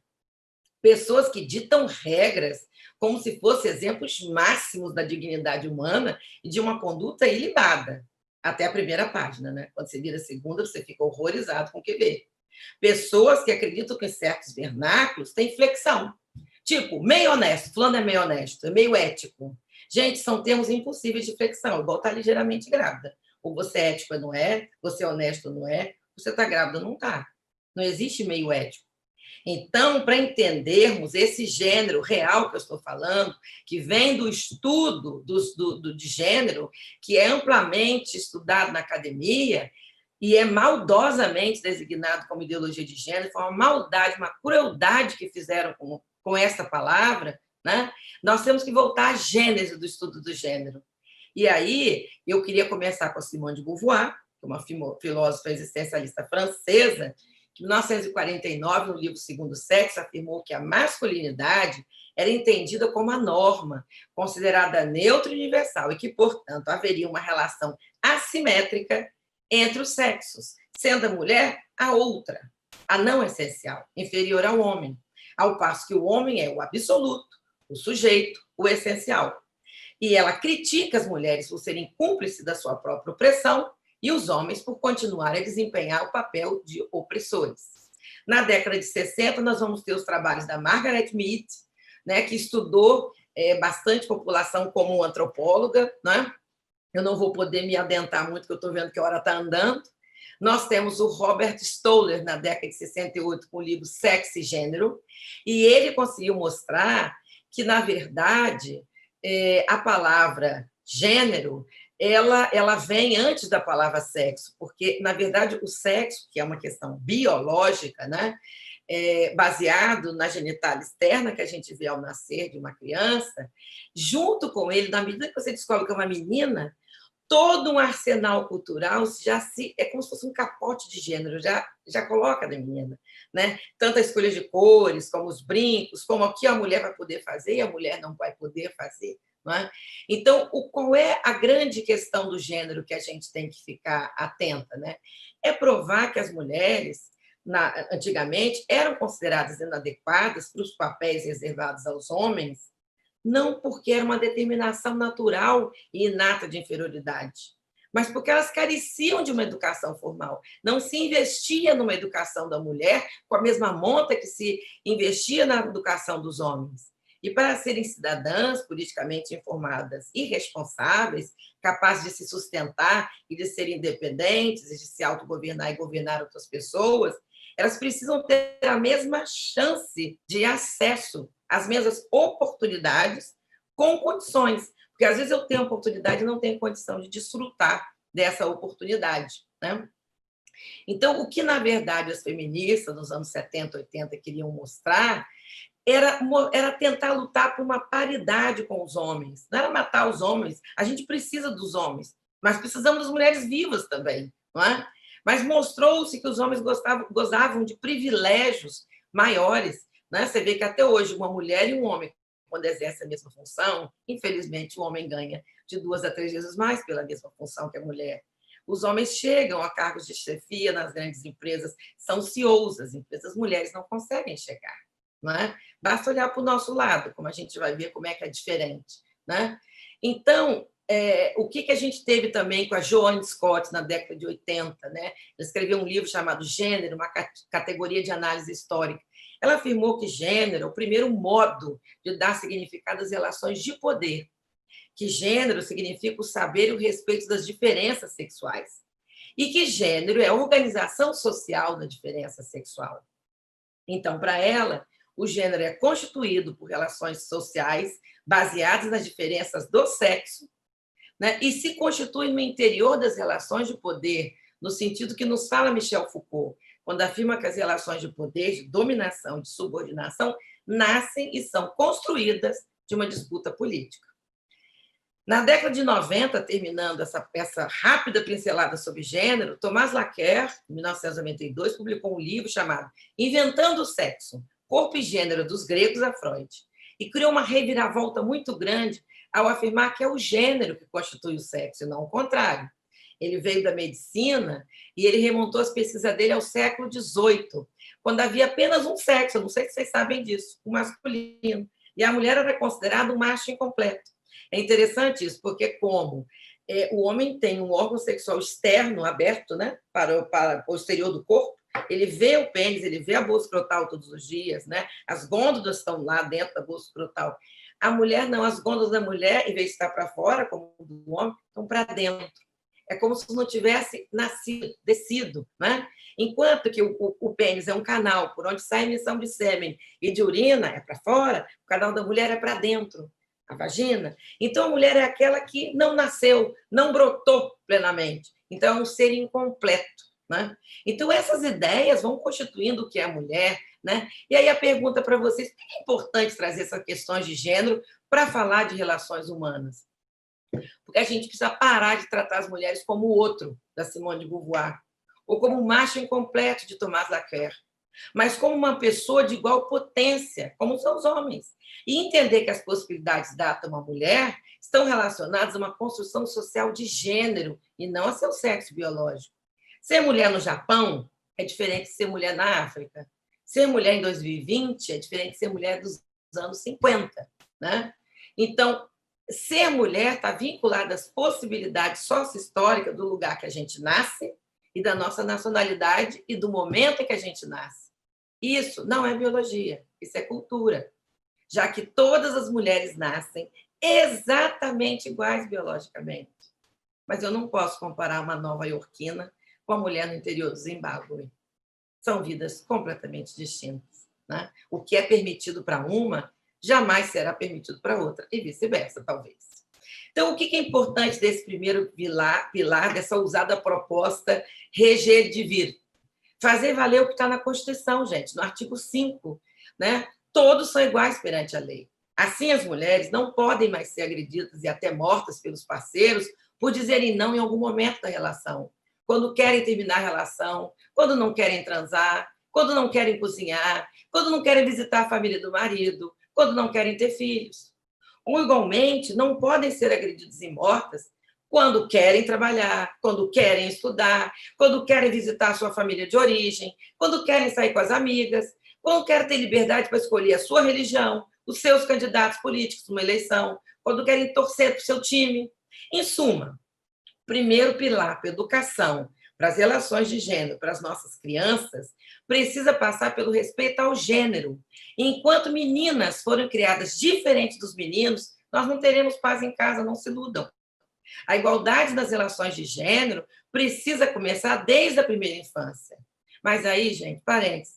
Pessoas que ditam regras como se fossem exemplos máximos da dignidade humana e de uma conduta ilibada. Até a primeira página, né? Quando você vira a segunda, você fica horrorizado com o que vê. Pessoas que acreditam que em certos vernáculos tem flexão. Tipo, meio honesto, fulano é meio honesto, é meio ético. Gente, são termos impossíveis de flexão, igual estar ligeiramente grávida. Ou você é ético ou não é, você é honesto ou não é, você está grávida ou não está. Não existe meio ético. Então, para entendermos esse gênero real que eu estou falando, que vem do estudo de gênero, que é amplamente estudado na academia e é maldosamente designado como ideologia de gênero, foi uma maldade, uma crueldade que fizeram com essa palavra, né? Nós temos que voltar à gênese do estudo do gênero. E aí, eu queria começar com a Simone de Beauvoir, uma filósofa existencialista francesa, que em 1949, no livro Segundo Sexo, afirmou que a masculinidade era entendida como a norma, considerada neutra e universal, e que, portanto, haveria uma relação assimétrica entre os sexos, sendo a mulher a outra, a não essencial, inferior ao homem, ao passo que o homem é o absoluto, o sujeito, o essencial. E ela critica as mulheres por serem cúmplices da sua própria opressão e os homens por continuarem a desempenhar o papel de opressores. Na década de 60, nós vamos ter os trabalhos da Margaret Mead, né, que estudou bastante população como antropóloga, né? Eu não vou poder me adentrar muito, porque eu estou vendo que a hora está andando. Nós temos o Robert Stoller, na década de 68, com o livro Sexo e Gênero, e ele conseguiu mostrar que, na verdade, a palavra gênero ela vem antes da palavra sexo, porque, na verdade, o sexo, que é uma questão biológica, né, baseado na genitália externa que a gente vê ao nascer de uma criança, junto com ele, na medida que você descobre que é uma menina, todo um arsenal cultural é como se fosse um capote de gênero, já coloca da menina, né? Tanto a escolha de cores, como os brincos, como o que a mulher vai poder fazer e a mulher não vai poder fazer. Não é? Então, qual é a grande questão do gênero que a gente tem que ficar atenta? Né? É provar que as mulheres, antigamente, eram consideradas inadequadas para os papéis reservados aos homens, não porque era uma determinação natural e inata de inferioridade, mas porque elas careciam de uma educação formal. Não se investia numa educação da mulher com a mesma monta que se investia na educação dos homens. E para serem cidadãs politicamente informadas e responsáveis, capazes de se sustentar e de serem independentes, e de se autogovernar e governar outras pessoas, elas precisam ter a mesma chance de acesso, as mesmas oportunidades, com condições. Porque, às vezes, eu tenho oportunidade e não tenho condição de desfrutar dessa oportunidade. Né? Então, o que, na verdade, as feministas, nos anos 70, 80, queriam mostrar era tentar lutar por uma paridade com os homens. Não era matar os homens. A gente precisa dos homens, mas precisamos das mulheres vivas também. Não é? Mas mostrou-se que os homens gozavam de privilégios maiores. Né? Você vê que até hoje uma mulher e um homem, quando exercem a mesma função, infelizmente o homem ganha de 2 a 3 vezes mais pela mesma função que a mulher. Os homens chegam a cargos de chefia nas grandes empresas, são CEOs das empresas, as mulheres não conseguem chegar. Não é? Basta olhar para o nosso lado, como a gente vai ver como é que é diferente. Né? Então, o que a gente teve também com a Joanne Scott na década de 80, né? Ela escreveu um livro chamado Gênero, uma categoria de análise histórica. Ela afirmou que gênero é o primeiro modo de dar significado às relações de poder, que gênero significa o saber e o respeito das diferenças sexuais, e que gênero é a organização social da diferença sexual. Então, para ela, o gênero é constituído por relações sociais baseadas nas diferenças do sexo, né? E se constitui no interior das relações de poder, no sentido que nos fala Michel Foucault, quando afirma que as relações de poder, de dominação, de subordinação, nascem e são construídas de uma disputa política. Na década de 90, terminando essa rápida pincelada sobre gênero, Thomas Laqueur, em 1992, publicou um livro chamado Inventando o Sexo, Corpo e Gênero, dos Gregos a Freud, e criou uma reviravolta muito grande ao afirmar que é o gênero que constitui o sexo, e não o contrário. Ele veio da medicina e ele remontou as pesquisas dele ao século XVIII, quando havia apenas um sexo, não sei se vocês sabem disso, o masculino, e a mulher era considerada um macho incompleto. É interessante isso, porque como o homem tem um órgão sexual externo aberto, né, para o exterior do corpo, ele vê o pênis, ele vê a bolsa escrotal todos os dias, né? As gôndolas estão lá dentro da bolsa escrotal. A mulher não, as gôndolas da mulher, em vez de estar para fora, como do homem, estão para dentro. É como se não tivesse nascido, descido, né? Enquanto que o pênis é um canal por onde sai a emissão de sêmen e de urina, é para fora, o canal da mulher é para dentro, a vagina. Então, a mulher é aquela que não nasceu, não brotou plenamente. Então, é um ser incompleto, né? Então, essas ideias vão constituindo o que é a mulher, né? E aí a pergunta para vocês, por que é importante trazer essas questões de gênero para falar de relações humanas? Porque a gente precisa parar de tratar as mulheres como o outro, da Simone de Beauvoir, ou como um macho incompleto, de Thomas Laqueur, mas como uma pessoa de igual potência, como são os homens. E entender que as possibilidades dadas a uma mulher estão relacionadas a uma construção social de gênero e não a seu sexo biológico. Ser mulher no Japão é diferente de ser mulher na África. Ser mulher em 2020 é diferente de ser mulher dos anos 50. Né? Então, ser mulher está vinculada às possibilidades sócio-históricas do lugar que a gente nasce e da nossa nacionalidade e do momento em que a gente nasce. Isso não é biologia, isso é cultura, já que todas as mulheres nascem exatamente iguais biologicamente. Mas eu não posso comparar uma nova-iorquina com a mulher no interior do Zimbábue. São vidas completamente distintas. Né? O que é permitido para uma jamais será permitido para outra, e vice-versa, talvez. Então, o que é importante desse primeiro pilar dessa ousada proposta reger de vir? Fazer valer o que está na Constituição, gente, no artigo 5. Né? Todos são iguais perante a lei. Assim, as mulheres não podem mais ser agredidas e até mortas pelos parceiros por dizerem não em algum momento da relação. Quando querem terminar a relação, quando não querem transar, quando não querem cozinhar, quando não querem visitar a família do marido, quando não querem ter filhos. Ou, igualmente, não podem ser agredidas e mortas quando querem trabalhar, quando querem estudar, quando querem visitar a sua família de origem, quando querem sair com as amigas, quando querem ter liberdade para escolher a sua religião, os seus candidatos políticos numa eleição, quando querem torcer para o seu time. Em suma, primeiro pilar para a educação, para as relações de gênero, para as nossas crianças, precisa passar pelo respeito ao gênero. Enquanto meninas forem criadas diferentes dos meninos, nós não teremos paz em casa, não se iludam. A igualdade nas relações de gênero precisa começar desde a primeira infância. Mas aí, gente, parênteses,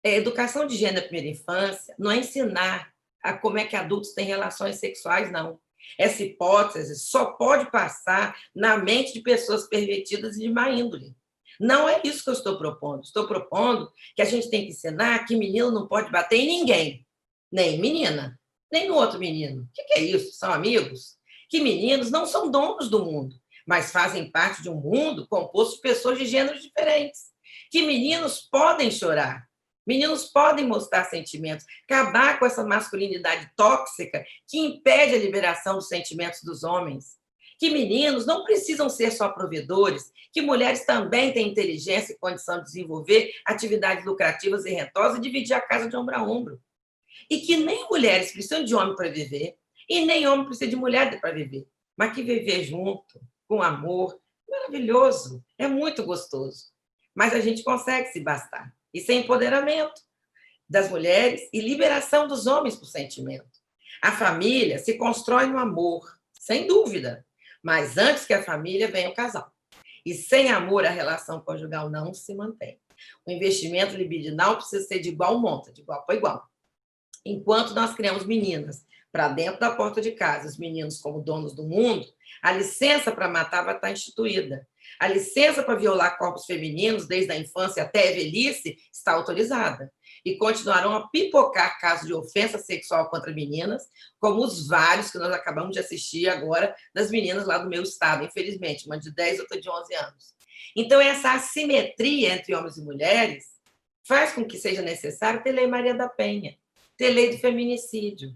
educação de gênero na primeira infância não é ensinar a como é que adultos têm relações sexuais, não. Essa hipótese só pode passar na mente de pessoas pervertidas e de má índole. Não é isso que eu estou propondo. Estou propondo que a gente tem que ensinar que menino não pode bater em ninguém, nem em menina, nem no outro menino. O que é isso? São amigos? Que meninos não são donos do mundo, mas fazem parte de um mundo composto de pessoas de gêneros diferentes. Que meninos podem chorar, meninos podem mostrar sentimentos, acabar com essa masculinidade tóxica que impede a liberação dos sentimentos dos homens. Que meninos não precisam ser só provedores, que mulheres também têm inteligência e condição de desenvolver atividades lucrativas e rentosas e dividir a casa de ombro a ombro. E que nem mulheres precisam de homem para viver, e nem homem precisa de mulher para viver, mas que viver junto, com amor, maravilhoso, é muito gostoso. Mas a gente consegue se bastar. Isso é empoderamento das mulheres e liberação dos homens por sentimento. A família se constrói no amor, sem dúvida, mas antes que a família venha o casal. E sem amor, a relação conjugal não se mantém. O investimento libidinal precisa ser de igual monta, de igual para igual. Enquanto nós criamos meninas para dentro da porta de casa, os meninos como donos do mundo, a licença para matar vai estar instituída. A licença para violar corpos femininos, desde a infância até a velhice, está autorizada. E continuarão a pipocar casos de ofensa sexual contra meninas, como os vários que nós acabamos de assistir agora das meninas lá do meu estado, infelizmente, uma de 10 e outra de 11 anos. Então, essa assimetria entre homens e mulheres faz com que seja necessário ter Lei Maria da Penha, ter lei do feminicídio.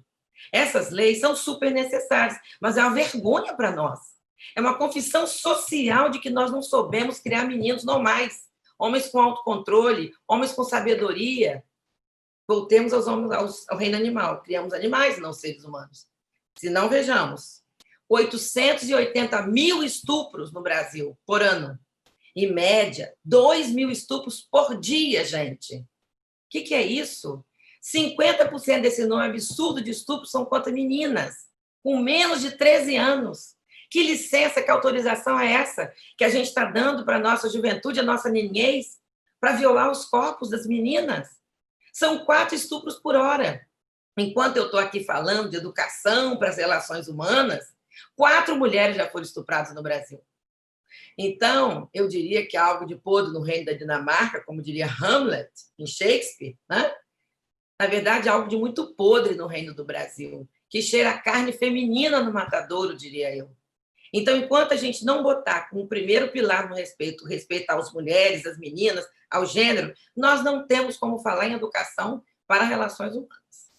Essas leis são super necessárias, mas é uma vergonha para nós. É uma confissão social de que nós não soubemos criar meninos normais, homens com autocontrole, homens com sabedoria. Voltemos ao reino animal. Criamos animais, não seres humanos. Se não, vejamos. 880 mil estupros no Brasil por ano. Em média, 2.000 estupros por dia, gente. O que é isso? 50% desse número absurdo de estupros são contra meninas, com menos de 13 anos. Que licença, que autorização é essa que a gente está dando para a nossa juventude, a nossa niñez, para violar os corpos das meninas? São 4 estupros por hora. Enquanto eu estou aqui falando de educação para as relações humanas, 4 mulheres já foram estupradas no Brasil. Então, eu diria que há algo de podre no reino da Dinamarca, como diria Hamlet, em Shakespeare, né? Na verdade, há algo de muito podre no reino do Brasil, que cheira a carne feminina no matadouro, diria eu. Então, enquanto a gente não botar como primeiro pilar no respeito, respeitar as mulheres, as meninas, ao gênero, nós não temos como falar em educação para relações humanas.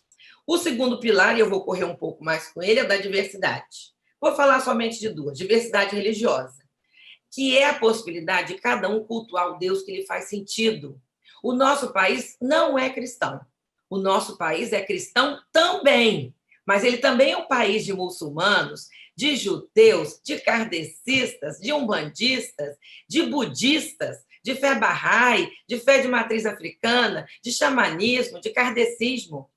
O segundo pilar, e eu vou correr um pouco mais com ele, é da diversidade. Vou falar somente de 2, diversidade religiosa, que é a possibilidade de cada um cultuar o Deus que lhe faz sentido. O nosso país não é cristão. O nosso país é cristão também, mas ele também é um país de muçulmanos, de judeus, de kardecistas, de umbandistas, de budistas, de fé bahá'í, de fé de matriz africana, de xamanismo, de kardecismo.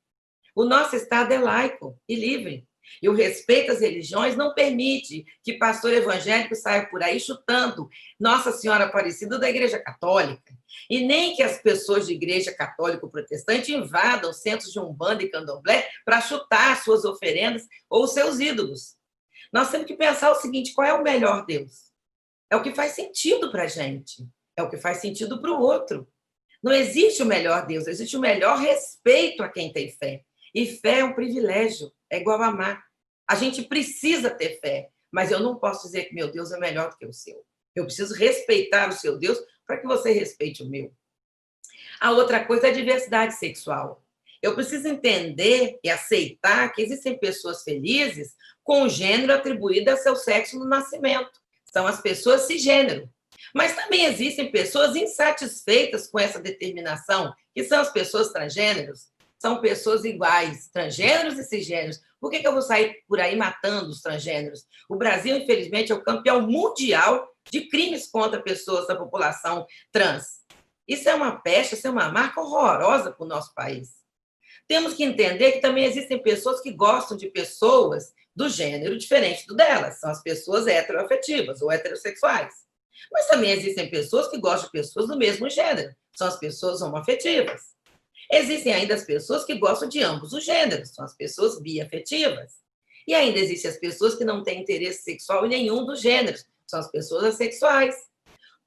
O nosso Estado é laico e livre. E o respeito às religiões não permite que pastor evangélico saia por aí chutando Nossa Senhora Aparecida da Igreja Católica. E nem que as pessoas de igreja católica ou protestante invadam centros de umbanda e candomblé para chutar suas oferendas ou seus ídolos. Nós temos que pensar o seguinte: qual é o melhor Deus? É o que faz sentido para a gente. É o que faz sentido para o outro. Não existe o melhor Deus, existe o melhor respeito a quem tem fé. E fé é um privilégio, é igual a amar. A gente precisa ter fé, mas eu não posso dizer que meu Deus é melhor do que o seu. Eu preciso respeitar o seu Deus para que você respeite o meu. A outra coisa é a diversidade sexual. Eu preciso entender e aceitar que existem pessoas felizes com o gênero atribuído a seu sexo no nascimento. São as pessoas cisgênero. Mas também existem pessoas insatisfeitas com essa determinação, que são as pessoas transgêneros. São pessoas iguais, transgêneros e cisgêneros. Por que eu vou sair por aí matando os transgêneros? O Brasil, infelizmente, é o campeão mundial de crimes contra pessoas da população trans. Isso é uma peste, isso é uma marca horrorosa para o nosso país. Temos que entender que também existem pessoas que gostam de pessoas do gênero diferente do delas. São as pessoas heteroafetivas ou heterossexuais. Mas também existem pessoas que gostam de pessoas do mesmo gênero. São as pessoas homoafetivas. Existem ainda as pessoas que gostam de ambos os gêneros, são as pessoas biafetivas. E ainda existem as pessoas que não têm interesse sexual em nenhum dos gêneros, são as pessoas assexuais.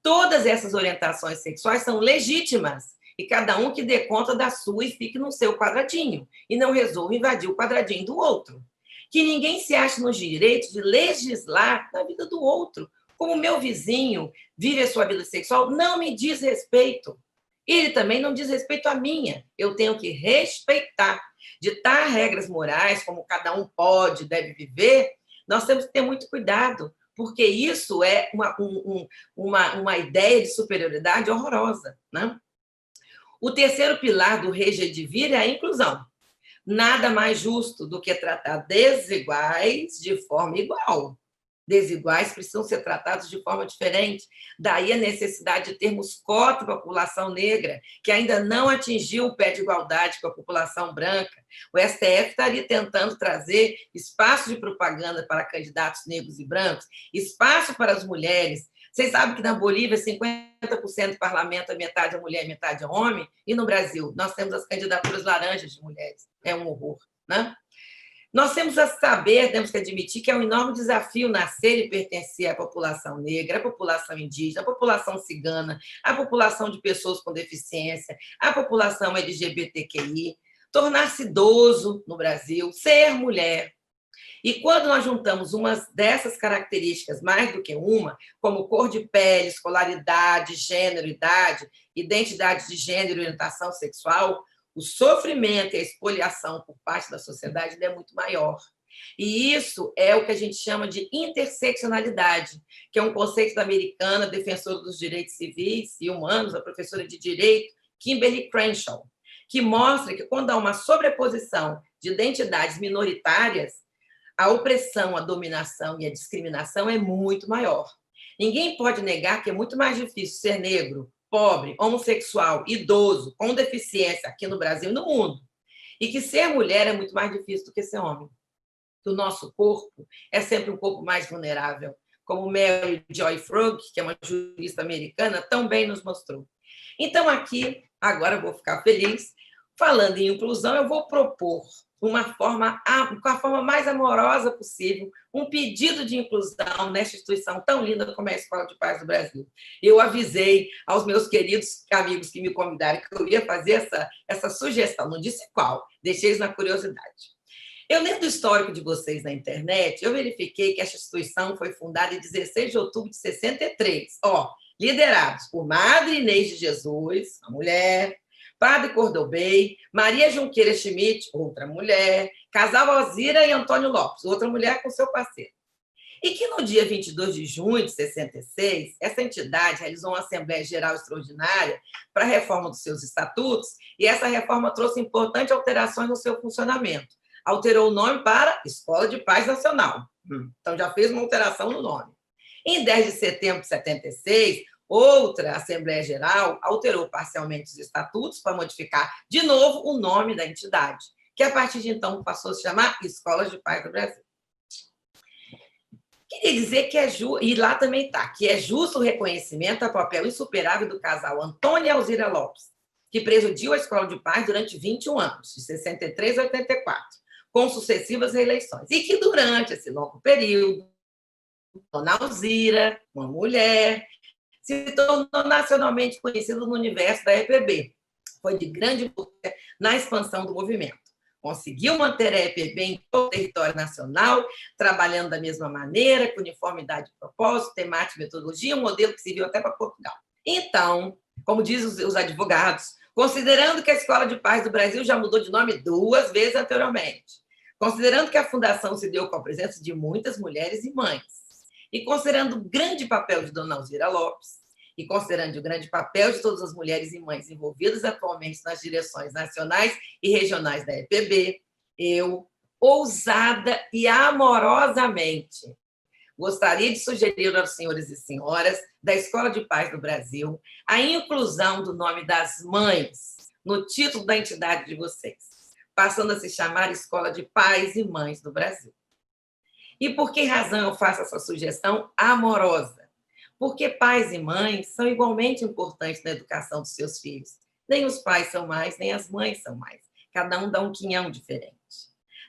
Todas essas orientações sexuais são legítimas, e cada um que dê conta da sua e fique no seu quadradinho, e não resolva invadir o quadradinho do outro. Que ninguém se ache no direito de legislar na vida do outro. Como o meu vizinho vive a sua vida sexual, não me diz respeito. Ele também não diz respeito à minha. Eu tenho que respeitar. Ditar regras morais, como cada um pode, deve viver, nós temos que ter muito cuidado, porque isso é uma ideia de superioridade horrorosa, né? O terceiro pilar do Regedivir é a inclusão. Nada mais justo do que tratar desiguais de forma igual. Desiguais precisam ser tratados de forma diferente. Daí a necessidade de termos cota para a população negra, que ainda não atingiu o pé de igualdade com a população branca. O STF estaria tentando trazer espaço de propaganda para candidatos negros e brancos, espaço para as mulheres. Vocês sabem que na Bolívia 50% do parlamento é metade mulher, metade homem, e no Brasil nós temos as candidaturas laranjas de mulheres. É um horror, né? Nós temos a saber, temos que admitir que é um enorme desafio nascer e pertencer à população negra, à população indígena, à população cigana, à população de pessoas com deficiência, à população LGBTQI, tornar-se idoso no Brasil, ser mulher. E quando nós juntamos uma dessas características, mais do que uma, como cor de pele, escolaridade, gênero, idade, identidade de gênero e orientação sexual, o sofrimento e a expoliação por parte da sociedade é muito maior. E isso é o que a gente chama de interseccionalidade, que é um conceito da americana defensora dos direitos civis e humanos, a professora de direito, Kimberly Crenshaw, que mostra que quando há uma sobreposição de identidades minoritárias, a opressão, a dominação e a discriminação é muito maior. Ninguém pode negar que é muito mais difícil ser negro, pobre, homossexual, idoso, com deficiência aqui no Brasil e no mundo. E que ser mulher é muito mais difícil do que ser homem. que o nosso corpo é sempre um corpo mais vulnerável, como Mary Joy Frog, que é uma jurista americana, também nos mostrou. Então, aqui, agora eu vou ficar feliz, falando em inclusão, eu vou propor com a forma mais amorosa possível, um pedido de inclusão nesta instituição tão linda como é a Escola de Paz do Brasil. Eu avisei aos meus queridos amigos que me convidaram que eu ia fazer essa sugestão, não disse qual, deixei-os na curiosidade. Eu, lendo o histórico de vocês na internet, eu verifiquei que esta instituição foi fundada em 16 de outubro de 63, liderados por Madre Inês de Jesus, uma mulher, Padre Cordobei, Maria Junqueira Schmidt, outra mulher, casal Alzira e Antônio Lopes, outra mulher com seu parceiro. E que no dia 22 de junho de 66, essa entidade realizou uma Assembleia Geral Extraordinária para a reforma dos seus estatutos, e essa reforma trouxe importantes alterações no seu funcionamento. Alterou o nome para Escola de Paz Nacional. Então, já fez uma alteração no nome. Em 10 de setembro de 76, outra Assembleia Geral alterou parcialmente os estatutos para modificar de novo o nome da entidade, que a partir de então passou a se chamar Escolas de Paz do Brasil. Queria dizer que e lá também está, que é justo o reconhecimento ao papel insuperável do casal Antônio e Alzira Lopes, que presidiu a Escola de Paz durante 21 anos, de 63 a 84, com sucessivas reeleições, e que durante esse longo período, Dona Alzira, uma mulher, se tornou nacionalmente conhecido no universo da EPB. Foi de grande importância na expansão do movimento. Conseguiu manter a EPB em todo o território nacional, trabalhando da mesma maneira, com uniformidade de propósito, temática, metodologia, um modelo que serviu até para Portugal. Então, como dizem os advogados, considerando que a Escola de Paz do Brasil já mudou de nome 2 vezes anteriormente, considerando que a fundação se deu com a presença de muitas mulheres e mães, e considerando o grande papel de Dona Alzira Lopes, e considerando o grande papel de todas as mulheres e mães envolvidas atualmente nas direções nacionais e regionais da EPB, eu, ousada e amorosamente, gostaria de sugerir aos senhores e senhoras da Escola de Paz do Brasil a inclusão do nome das mães no título da entidade de vocês, passando a se chamar Escola de Pais e Mães do Brasil. E por que razão eu faço essa sugestão amorosa? Porque pais e mães são igualmente importantes na educação dos seus filhos. Nem os pais são mais, nem as mães são mais. Cada um dá um quinhão diferente.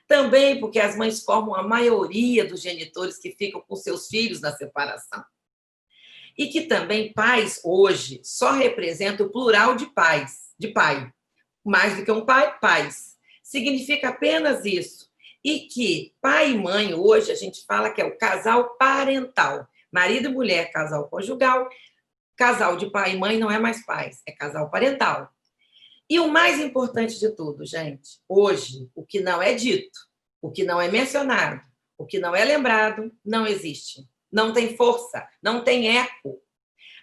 Também porque as mães formam a maioria dos genitores que ficam com seus filhos na separação. E que também pais, hoje, só representam o plural de pais, de pai. Mais do que um pai, pais. Significa apenas isso. E que pai e mãe, hoje, a gente fala que é o casal parental. Marido e mulher, casal conjugal. Casal de pai e mãe não é mais pais, é casal parental. E o mais importante de tudo, gente, hoje, o que não é dito, o que não é mencionado, o que não é lembrado, não existe. Não tem força, não tem eco.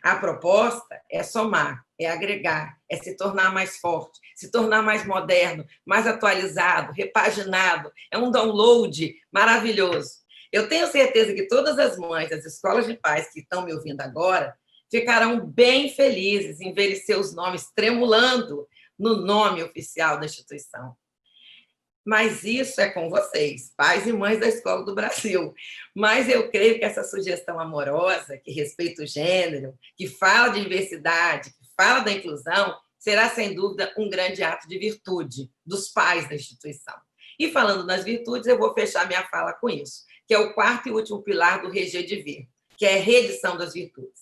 A proposta é somar, é agregar, é se tornar mais forte, se tornar mais moderno, mais atualizado, repaginado. É um download maravilhoso. Eu tenho certeza que todas as mães das escolas de paz que estão me ouvindo agora ficarão bem felizes em ver seus nomes tremulando no nome oficial da instituição. Mas isso é com vocês, pais e mães da Escola do Brasil. Mas eu creio que essa sugestão amorosa, que respeita o gênero, que fala de diversidade, que fala da inclusão, será, sem dúvida, um grande ato de virtude dos pais da instituição. E falando nas virtudes, eu vou fechar minha fala com isso, que é o quarto e último pilar do Reger de Ver, que é a reedição das virtudes.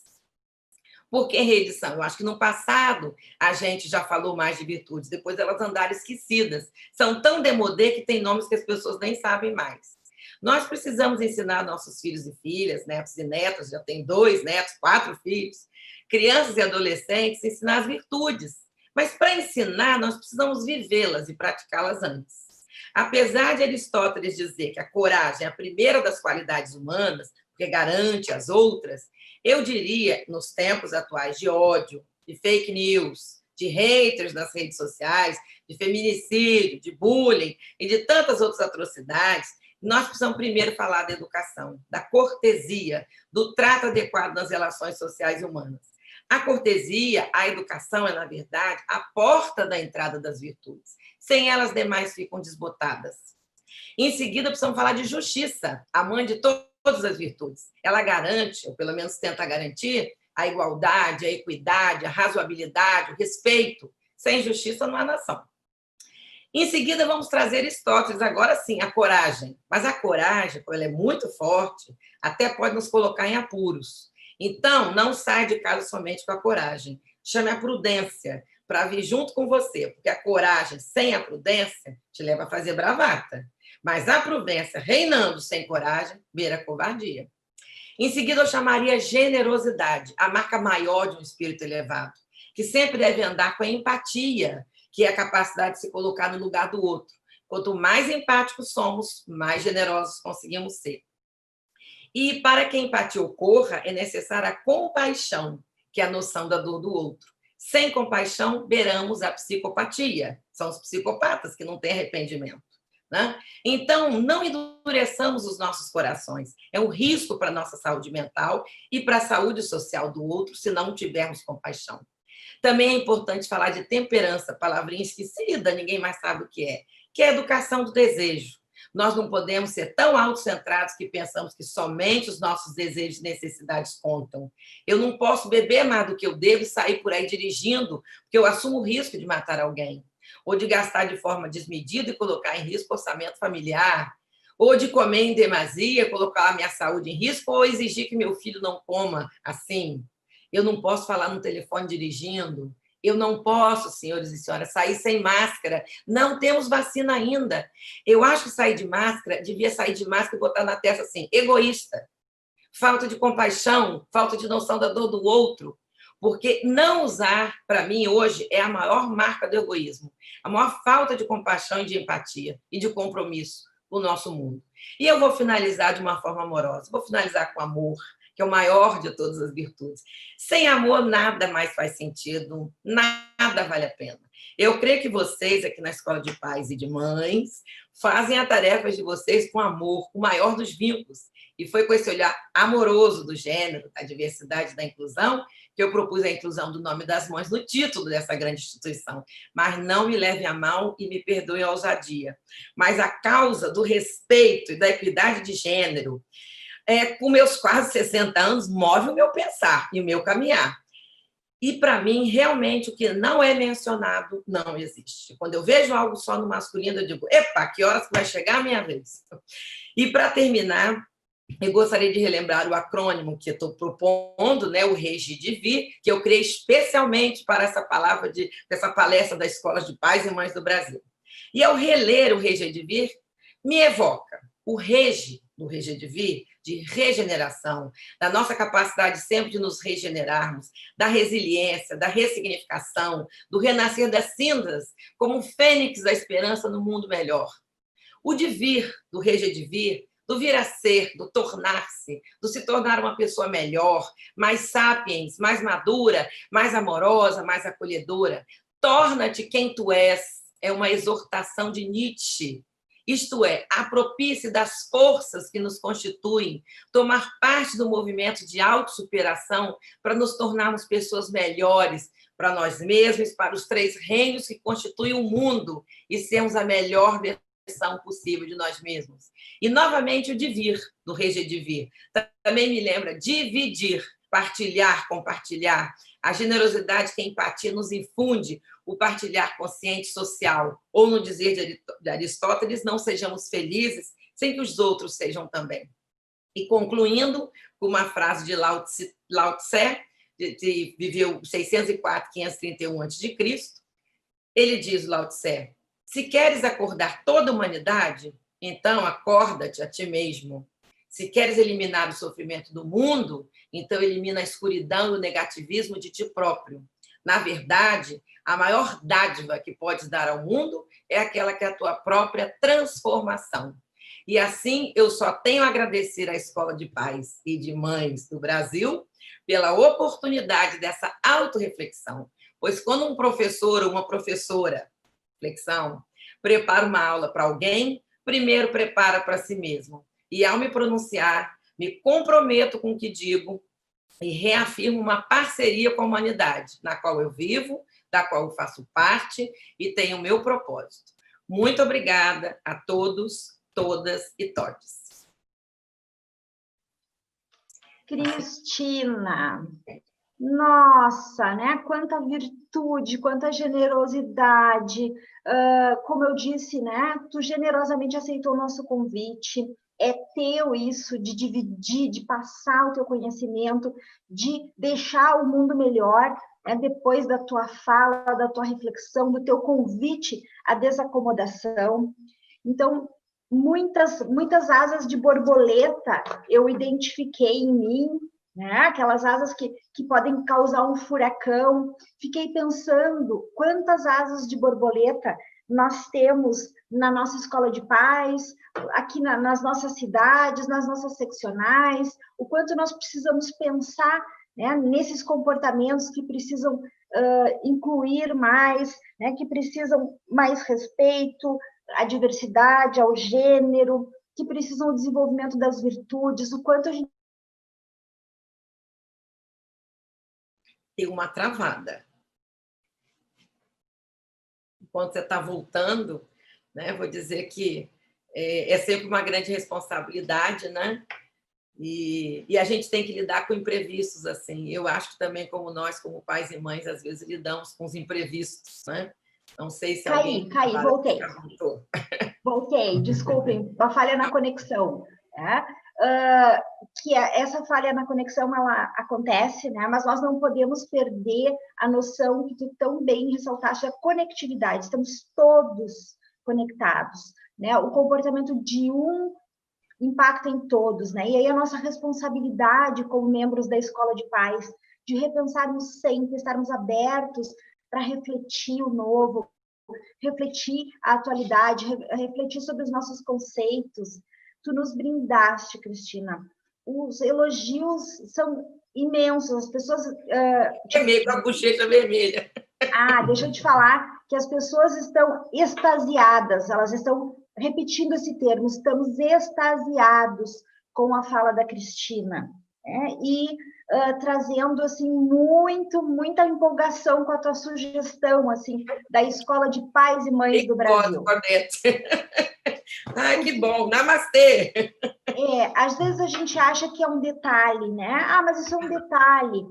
Por que reedição? Eu acho que no passado a gente já falou mais de virtudes, depois elas andaram esquecidas. São tão demodê que tem nomes que as pessoas nem sabem mais. Nós precisamos ensinar nossos filhos e filhas, netos e netas, já tem 2 netos, 4 filhos, crianças e adolescentes, ensinar as virtudes. Mas para ensinar, nós precisamos vivê-las e praticá-las antes. Apesar de Aristóteles dizer que a coragem é a primeira das qualidades humanas, porque garante as outras, eu diria, nos tempos atuais de ódio, de fake news, de haters nas redes sociais, de feminicídio, de bullying e de tantas outras atrocidades, nós precisamos primeiro falar da educação, da cortesia, do trato adequado nas relações sociais e humanas. A cortesia, a educação é, na verdade, a porta da entrada das virtudes. Sem elas, demais ficam desbotadas. Em seguida, precisamos falar de justiça, a mãe de todas as virtudes. Ela garante, ou pelo menos tenta garantir, a igualdade, a equidade, a razoabilidade, o respeito. Sem justiça não há nação. Em seguida, vamos trazer Aristóteles, agora sim, a coragem. Mas a coragem, quando ela é muito forte, até pode nos colocar em apuros. Então, não sai de casa somente com a coragem. Chame a prudência para vir junto com você, porque a coragem sem a prudência te leva a fazer bravata. Mas a prudência reinando sem coragem, beira a covardia. Em seguida, eu chamaria generosidade, a marca maior de um espírito elevado, que sempre deve andar com a empatia, que é a capacidade de se colocar no lugar do outro. Quanto mais empáticos somos, mais generosos conseguimos ser. E para que a empatia ocorra, é necessária a compaixão, que é a noção da dor do outro. Sem compaixão, beiramos a psicopatia. São os psicopatas que não têm arrependimento. Né? Então, não endureçamos os nossos corações. É um risco para a nossa saúde mental e para a saúde social do outro, se não tivermos compaixão. Também é importante falar de temperança, palavrinha esquecida, ninguém mais sabe o que é a educação do desejo. Nós não podemos ser tão autocentrados que pensamos que somente os nossos desejos e necessidades contam. Eu não posso beber mais do que eu devo e sair por aí dirigindo, porque eu assumo o risco de matar alguém, ou de gastar de forma desmedida e colocar em risco o orçamento familiar, ou de comer em demasia, colocar a minha saúde em risco, ou exigir que meu filho não coma assim. Eu não posso falar no telefone dirigindo. Eu não posso, senhores e senhoras, sair sem máscara. Não temos vacina ainda. Eu acho que sair de máscara, devia sair de máscara e botar na testa assim, egoísta, falta de compaixão, falta de noção da dor do outro. Porque não usar, para mim, hoje, é a maior marca do egoísmo. A maior falta de compaixão e de empatia e de compromisso com o nosso mundo. E eu vou finalizar de uma forma amorosa. Vou finalizar com amor, que é o maior de todas as virtudes. Sem amor, nada mais faz sentido, nada vale a pena. Eu creio que vocês, aqui na Escola de Pais e de Mães, fazem a tarefa de vocês com amor, o maior dos vínculos. E foi com esse olhar amoroso do gênero, da diversidade, da inclusão, que eu propus a inclusão do nome das mães no título dessa grande instituição. Mas não me leve a mal e me perdoe a ousadia. Mas a causa do respeito e da equidade de gênero, com meus quase 60 anos, move o meu pensar e o meu caminhar. E, para mim, realmente, o que não é mencionado não existe. Quando eu vejo algo só no masculino, eu digo, epa, que horas que vai chegar a minha vez? E, para terminar, eu gostaria de relembrar o acrônimo que eu estou propondo, né, o REGIDIVIR, que eu criei especialmente para essa palavra, dessa palestra da Escola de Pais e Mães do Brasil. E, ao reler o REGIDIVIR, me evoca o REGI, do REGIDIVIR, de regeneração, da nossa capacidade sempre de nos regenerarmos, da resiliência, da ressignificação, do renascer das cinzas, como um fênix da esperança no mundo melhor. O divir, do REGIDIVIR, do vir a ser, do tornar-se, do se tornar uma pessoa melhor, mais sapiens, mais madura, mais amorosa, mais acolhedora. Torna-te quem tu és, é uma exortação de Nietzsche. Isto é, apropie-se das forças que nos constituem, tomar parte do movimento de autossuperação para nos tornarmos pessoas melhores para nós mesmos, para os 3 reinos que constituem o mundo e sermos a melhor versão possível de nós mesmos. E, novamente, o divir, do REGIDIVIR. Também me lembra dividir, partilhar, compartilhar. A generosidade que a empatia nos infunde, o partilhar consciente social, ou no dizer de Aristóteles, não sejamos felizes sem que os outros sejam também. E concluindo com uma frase de Lao Tse, que viveu 604, 531 a.C., ele diz, Lao Tse, se queres acordar toda a humanidade, então acorda-te a ti mesmo. Se queres eliminar o sofrimento do mundo, então elimina a escuridão e o negativismo de ti próprio. Na verdade, a maior dádiva que podes dar ao mundo é aquela que é a tua própria transformação. E assim, eu só tenho a agradecer à Escola de Pais e de Mães do Brasil pela oportunidade dessa autorreflexão. Pois quando um professor ou uma professora, reflexão, prepara uma aula para alguém, primeiro prepara para si mesmo. E, ao me pronunciar, me comprometo com o que digo e reafirmo uma parceria com a humanidade, na qual eu vivo, da qual eu faço parte e tenho o meu propósito. Muito obrigada a todos. todas e todos. Cristina, nossa, né? Quanta virtude, quanta generosidade. Como eu disse, né? Tu generosamente aceitou o nosso convite. É teu isso de dividir, de passar o teu conhecimento, de deixar o mundo melhor, né? Depois da tua fala, da tua reflexão, do teu convite à desacomodação. Então, muitas asas de borboleta eu identifiquei em mim, né? Aquelas asas que podem causar um furacão. Fiquei pensando quantas asas de borboleta nós temos na nossa escola de paz, aqui nas nossas cidades, nas nossas seccionais, o quanto nós precisamos pensar, né, nesses comportamentos que precisam incluir mais, né, que precisam mais respeito à diversidade, ao gênero, que precisam do desenvolvimento das virtudes, o quanto a gente tem uma travada. Enquanto você está voltando, né, vou dizer que é sempre uma grande responsabilidade, né? E a gente tem que lidar com imprevistos, assim. Eu acho que também, como nós, como pais e mães, às vezes lidamos com os imprevistos, né? Não sei se alguém... Caí, voltei. Voltei, desculpem, uma falha na conexão. Né? Essa falha na conexão, ela acontece, né? Mas nós não podemos perder a noção que tu tão bem ressaltaste, a conectividade. Estamos todos conectados, né? O comportamento de um impacta em todos, né? E aí a nossa responsabilidade como membros da Escola de Paz, de repensarmos sempre, estarmos abertos para refletir o novo, refletir a atualidade, refletir sobre os nossos conceitos. Tu nos brindaste, Cristina. Os elogios são imensos, as pessoas... meio com a bochecha vermelha. Deixa eu te falar que as pessoas estão extasiadas, elas estão repetindo esse termo, estamos extasiados com a fala da Cristina, né? E trazendo assim muita empolgação com a tua sugestão assim da Escola de Pais e Mães do Brasil. Ai, que bom, namastê! Às vezes a gente acha que é um detalhe, né? Mas isso é um detalhe.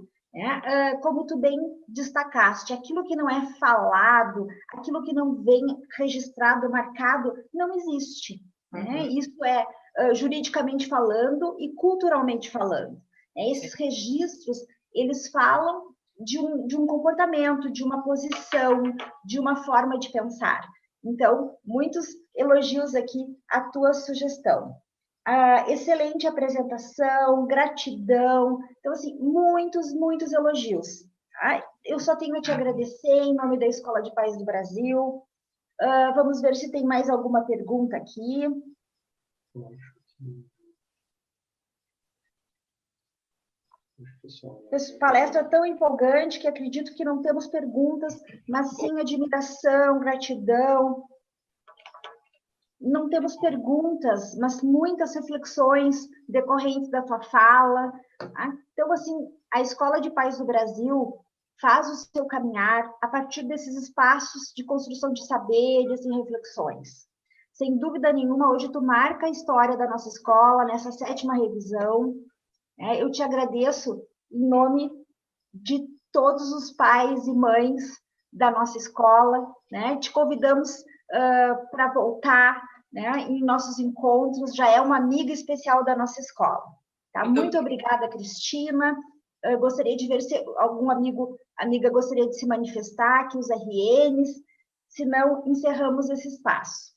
Como tu bem destacaste, aquilo que não é falado, aquilo que não vem registrado, marcado, não existe. Né? Isso é juridicamente falando e culturalmente falando. Esses registros, eles falam de um comportamento, de uma posição, de uma forma de pensar. Então, muitos elogios aqui à tua sugestão. Excelente apresentação, gratidão. Então, assim, muitos elogios. Tá? Eu só tenho a te agradecer em nome da Escola de Pais do Brasil. Vamos ver se tem mais alguma pergunta aqui. Essa palestra é tão empolgante que acredito que não temos perguntas, mas sim admiração, gratidão. Não temos perguntas, mas muitas reflexões decorrentes da tua fala. Tá? Então, assim, a Escola de Pais do Brasil faz o seu caminhar a partir desses espaços de construção de saberes e reflexões. Sem dúvida nenhuma, hoje tu marca a história da nossa escola, nessa 7ª revisão. Eu te agradeço em nome de todos os pais e mães da nossa escola. Né? Te convidamos para voltar, né, em nossos encontros, já é uma amiga especial da nossa escola. Tá? Muito obrigada, Cristina. Gostaria de ver se algum amiga gostaria de se manifestar aqui, os RNs, se não, encerramos esse espaço.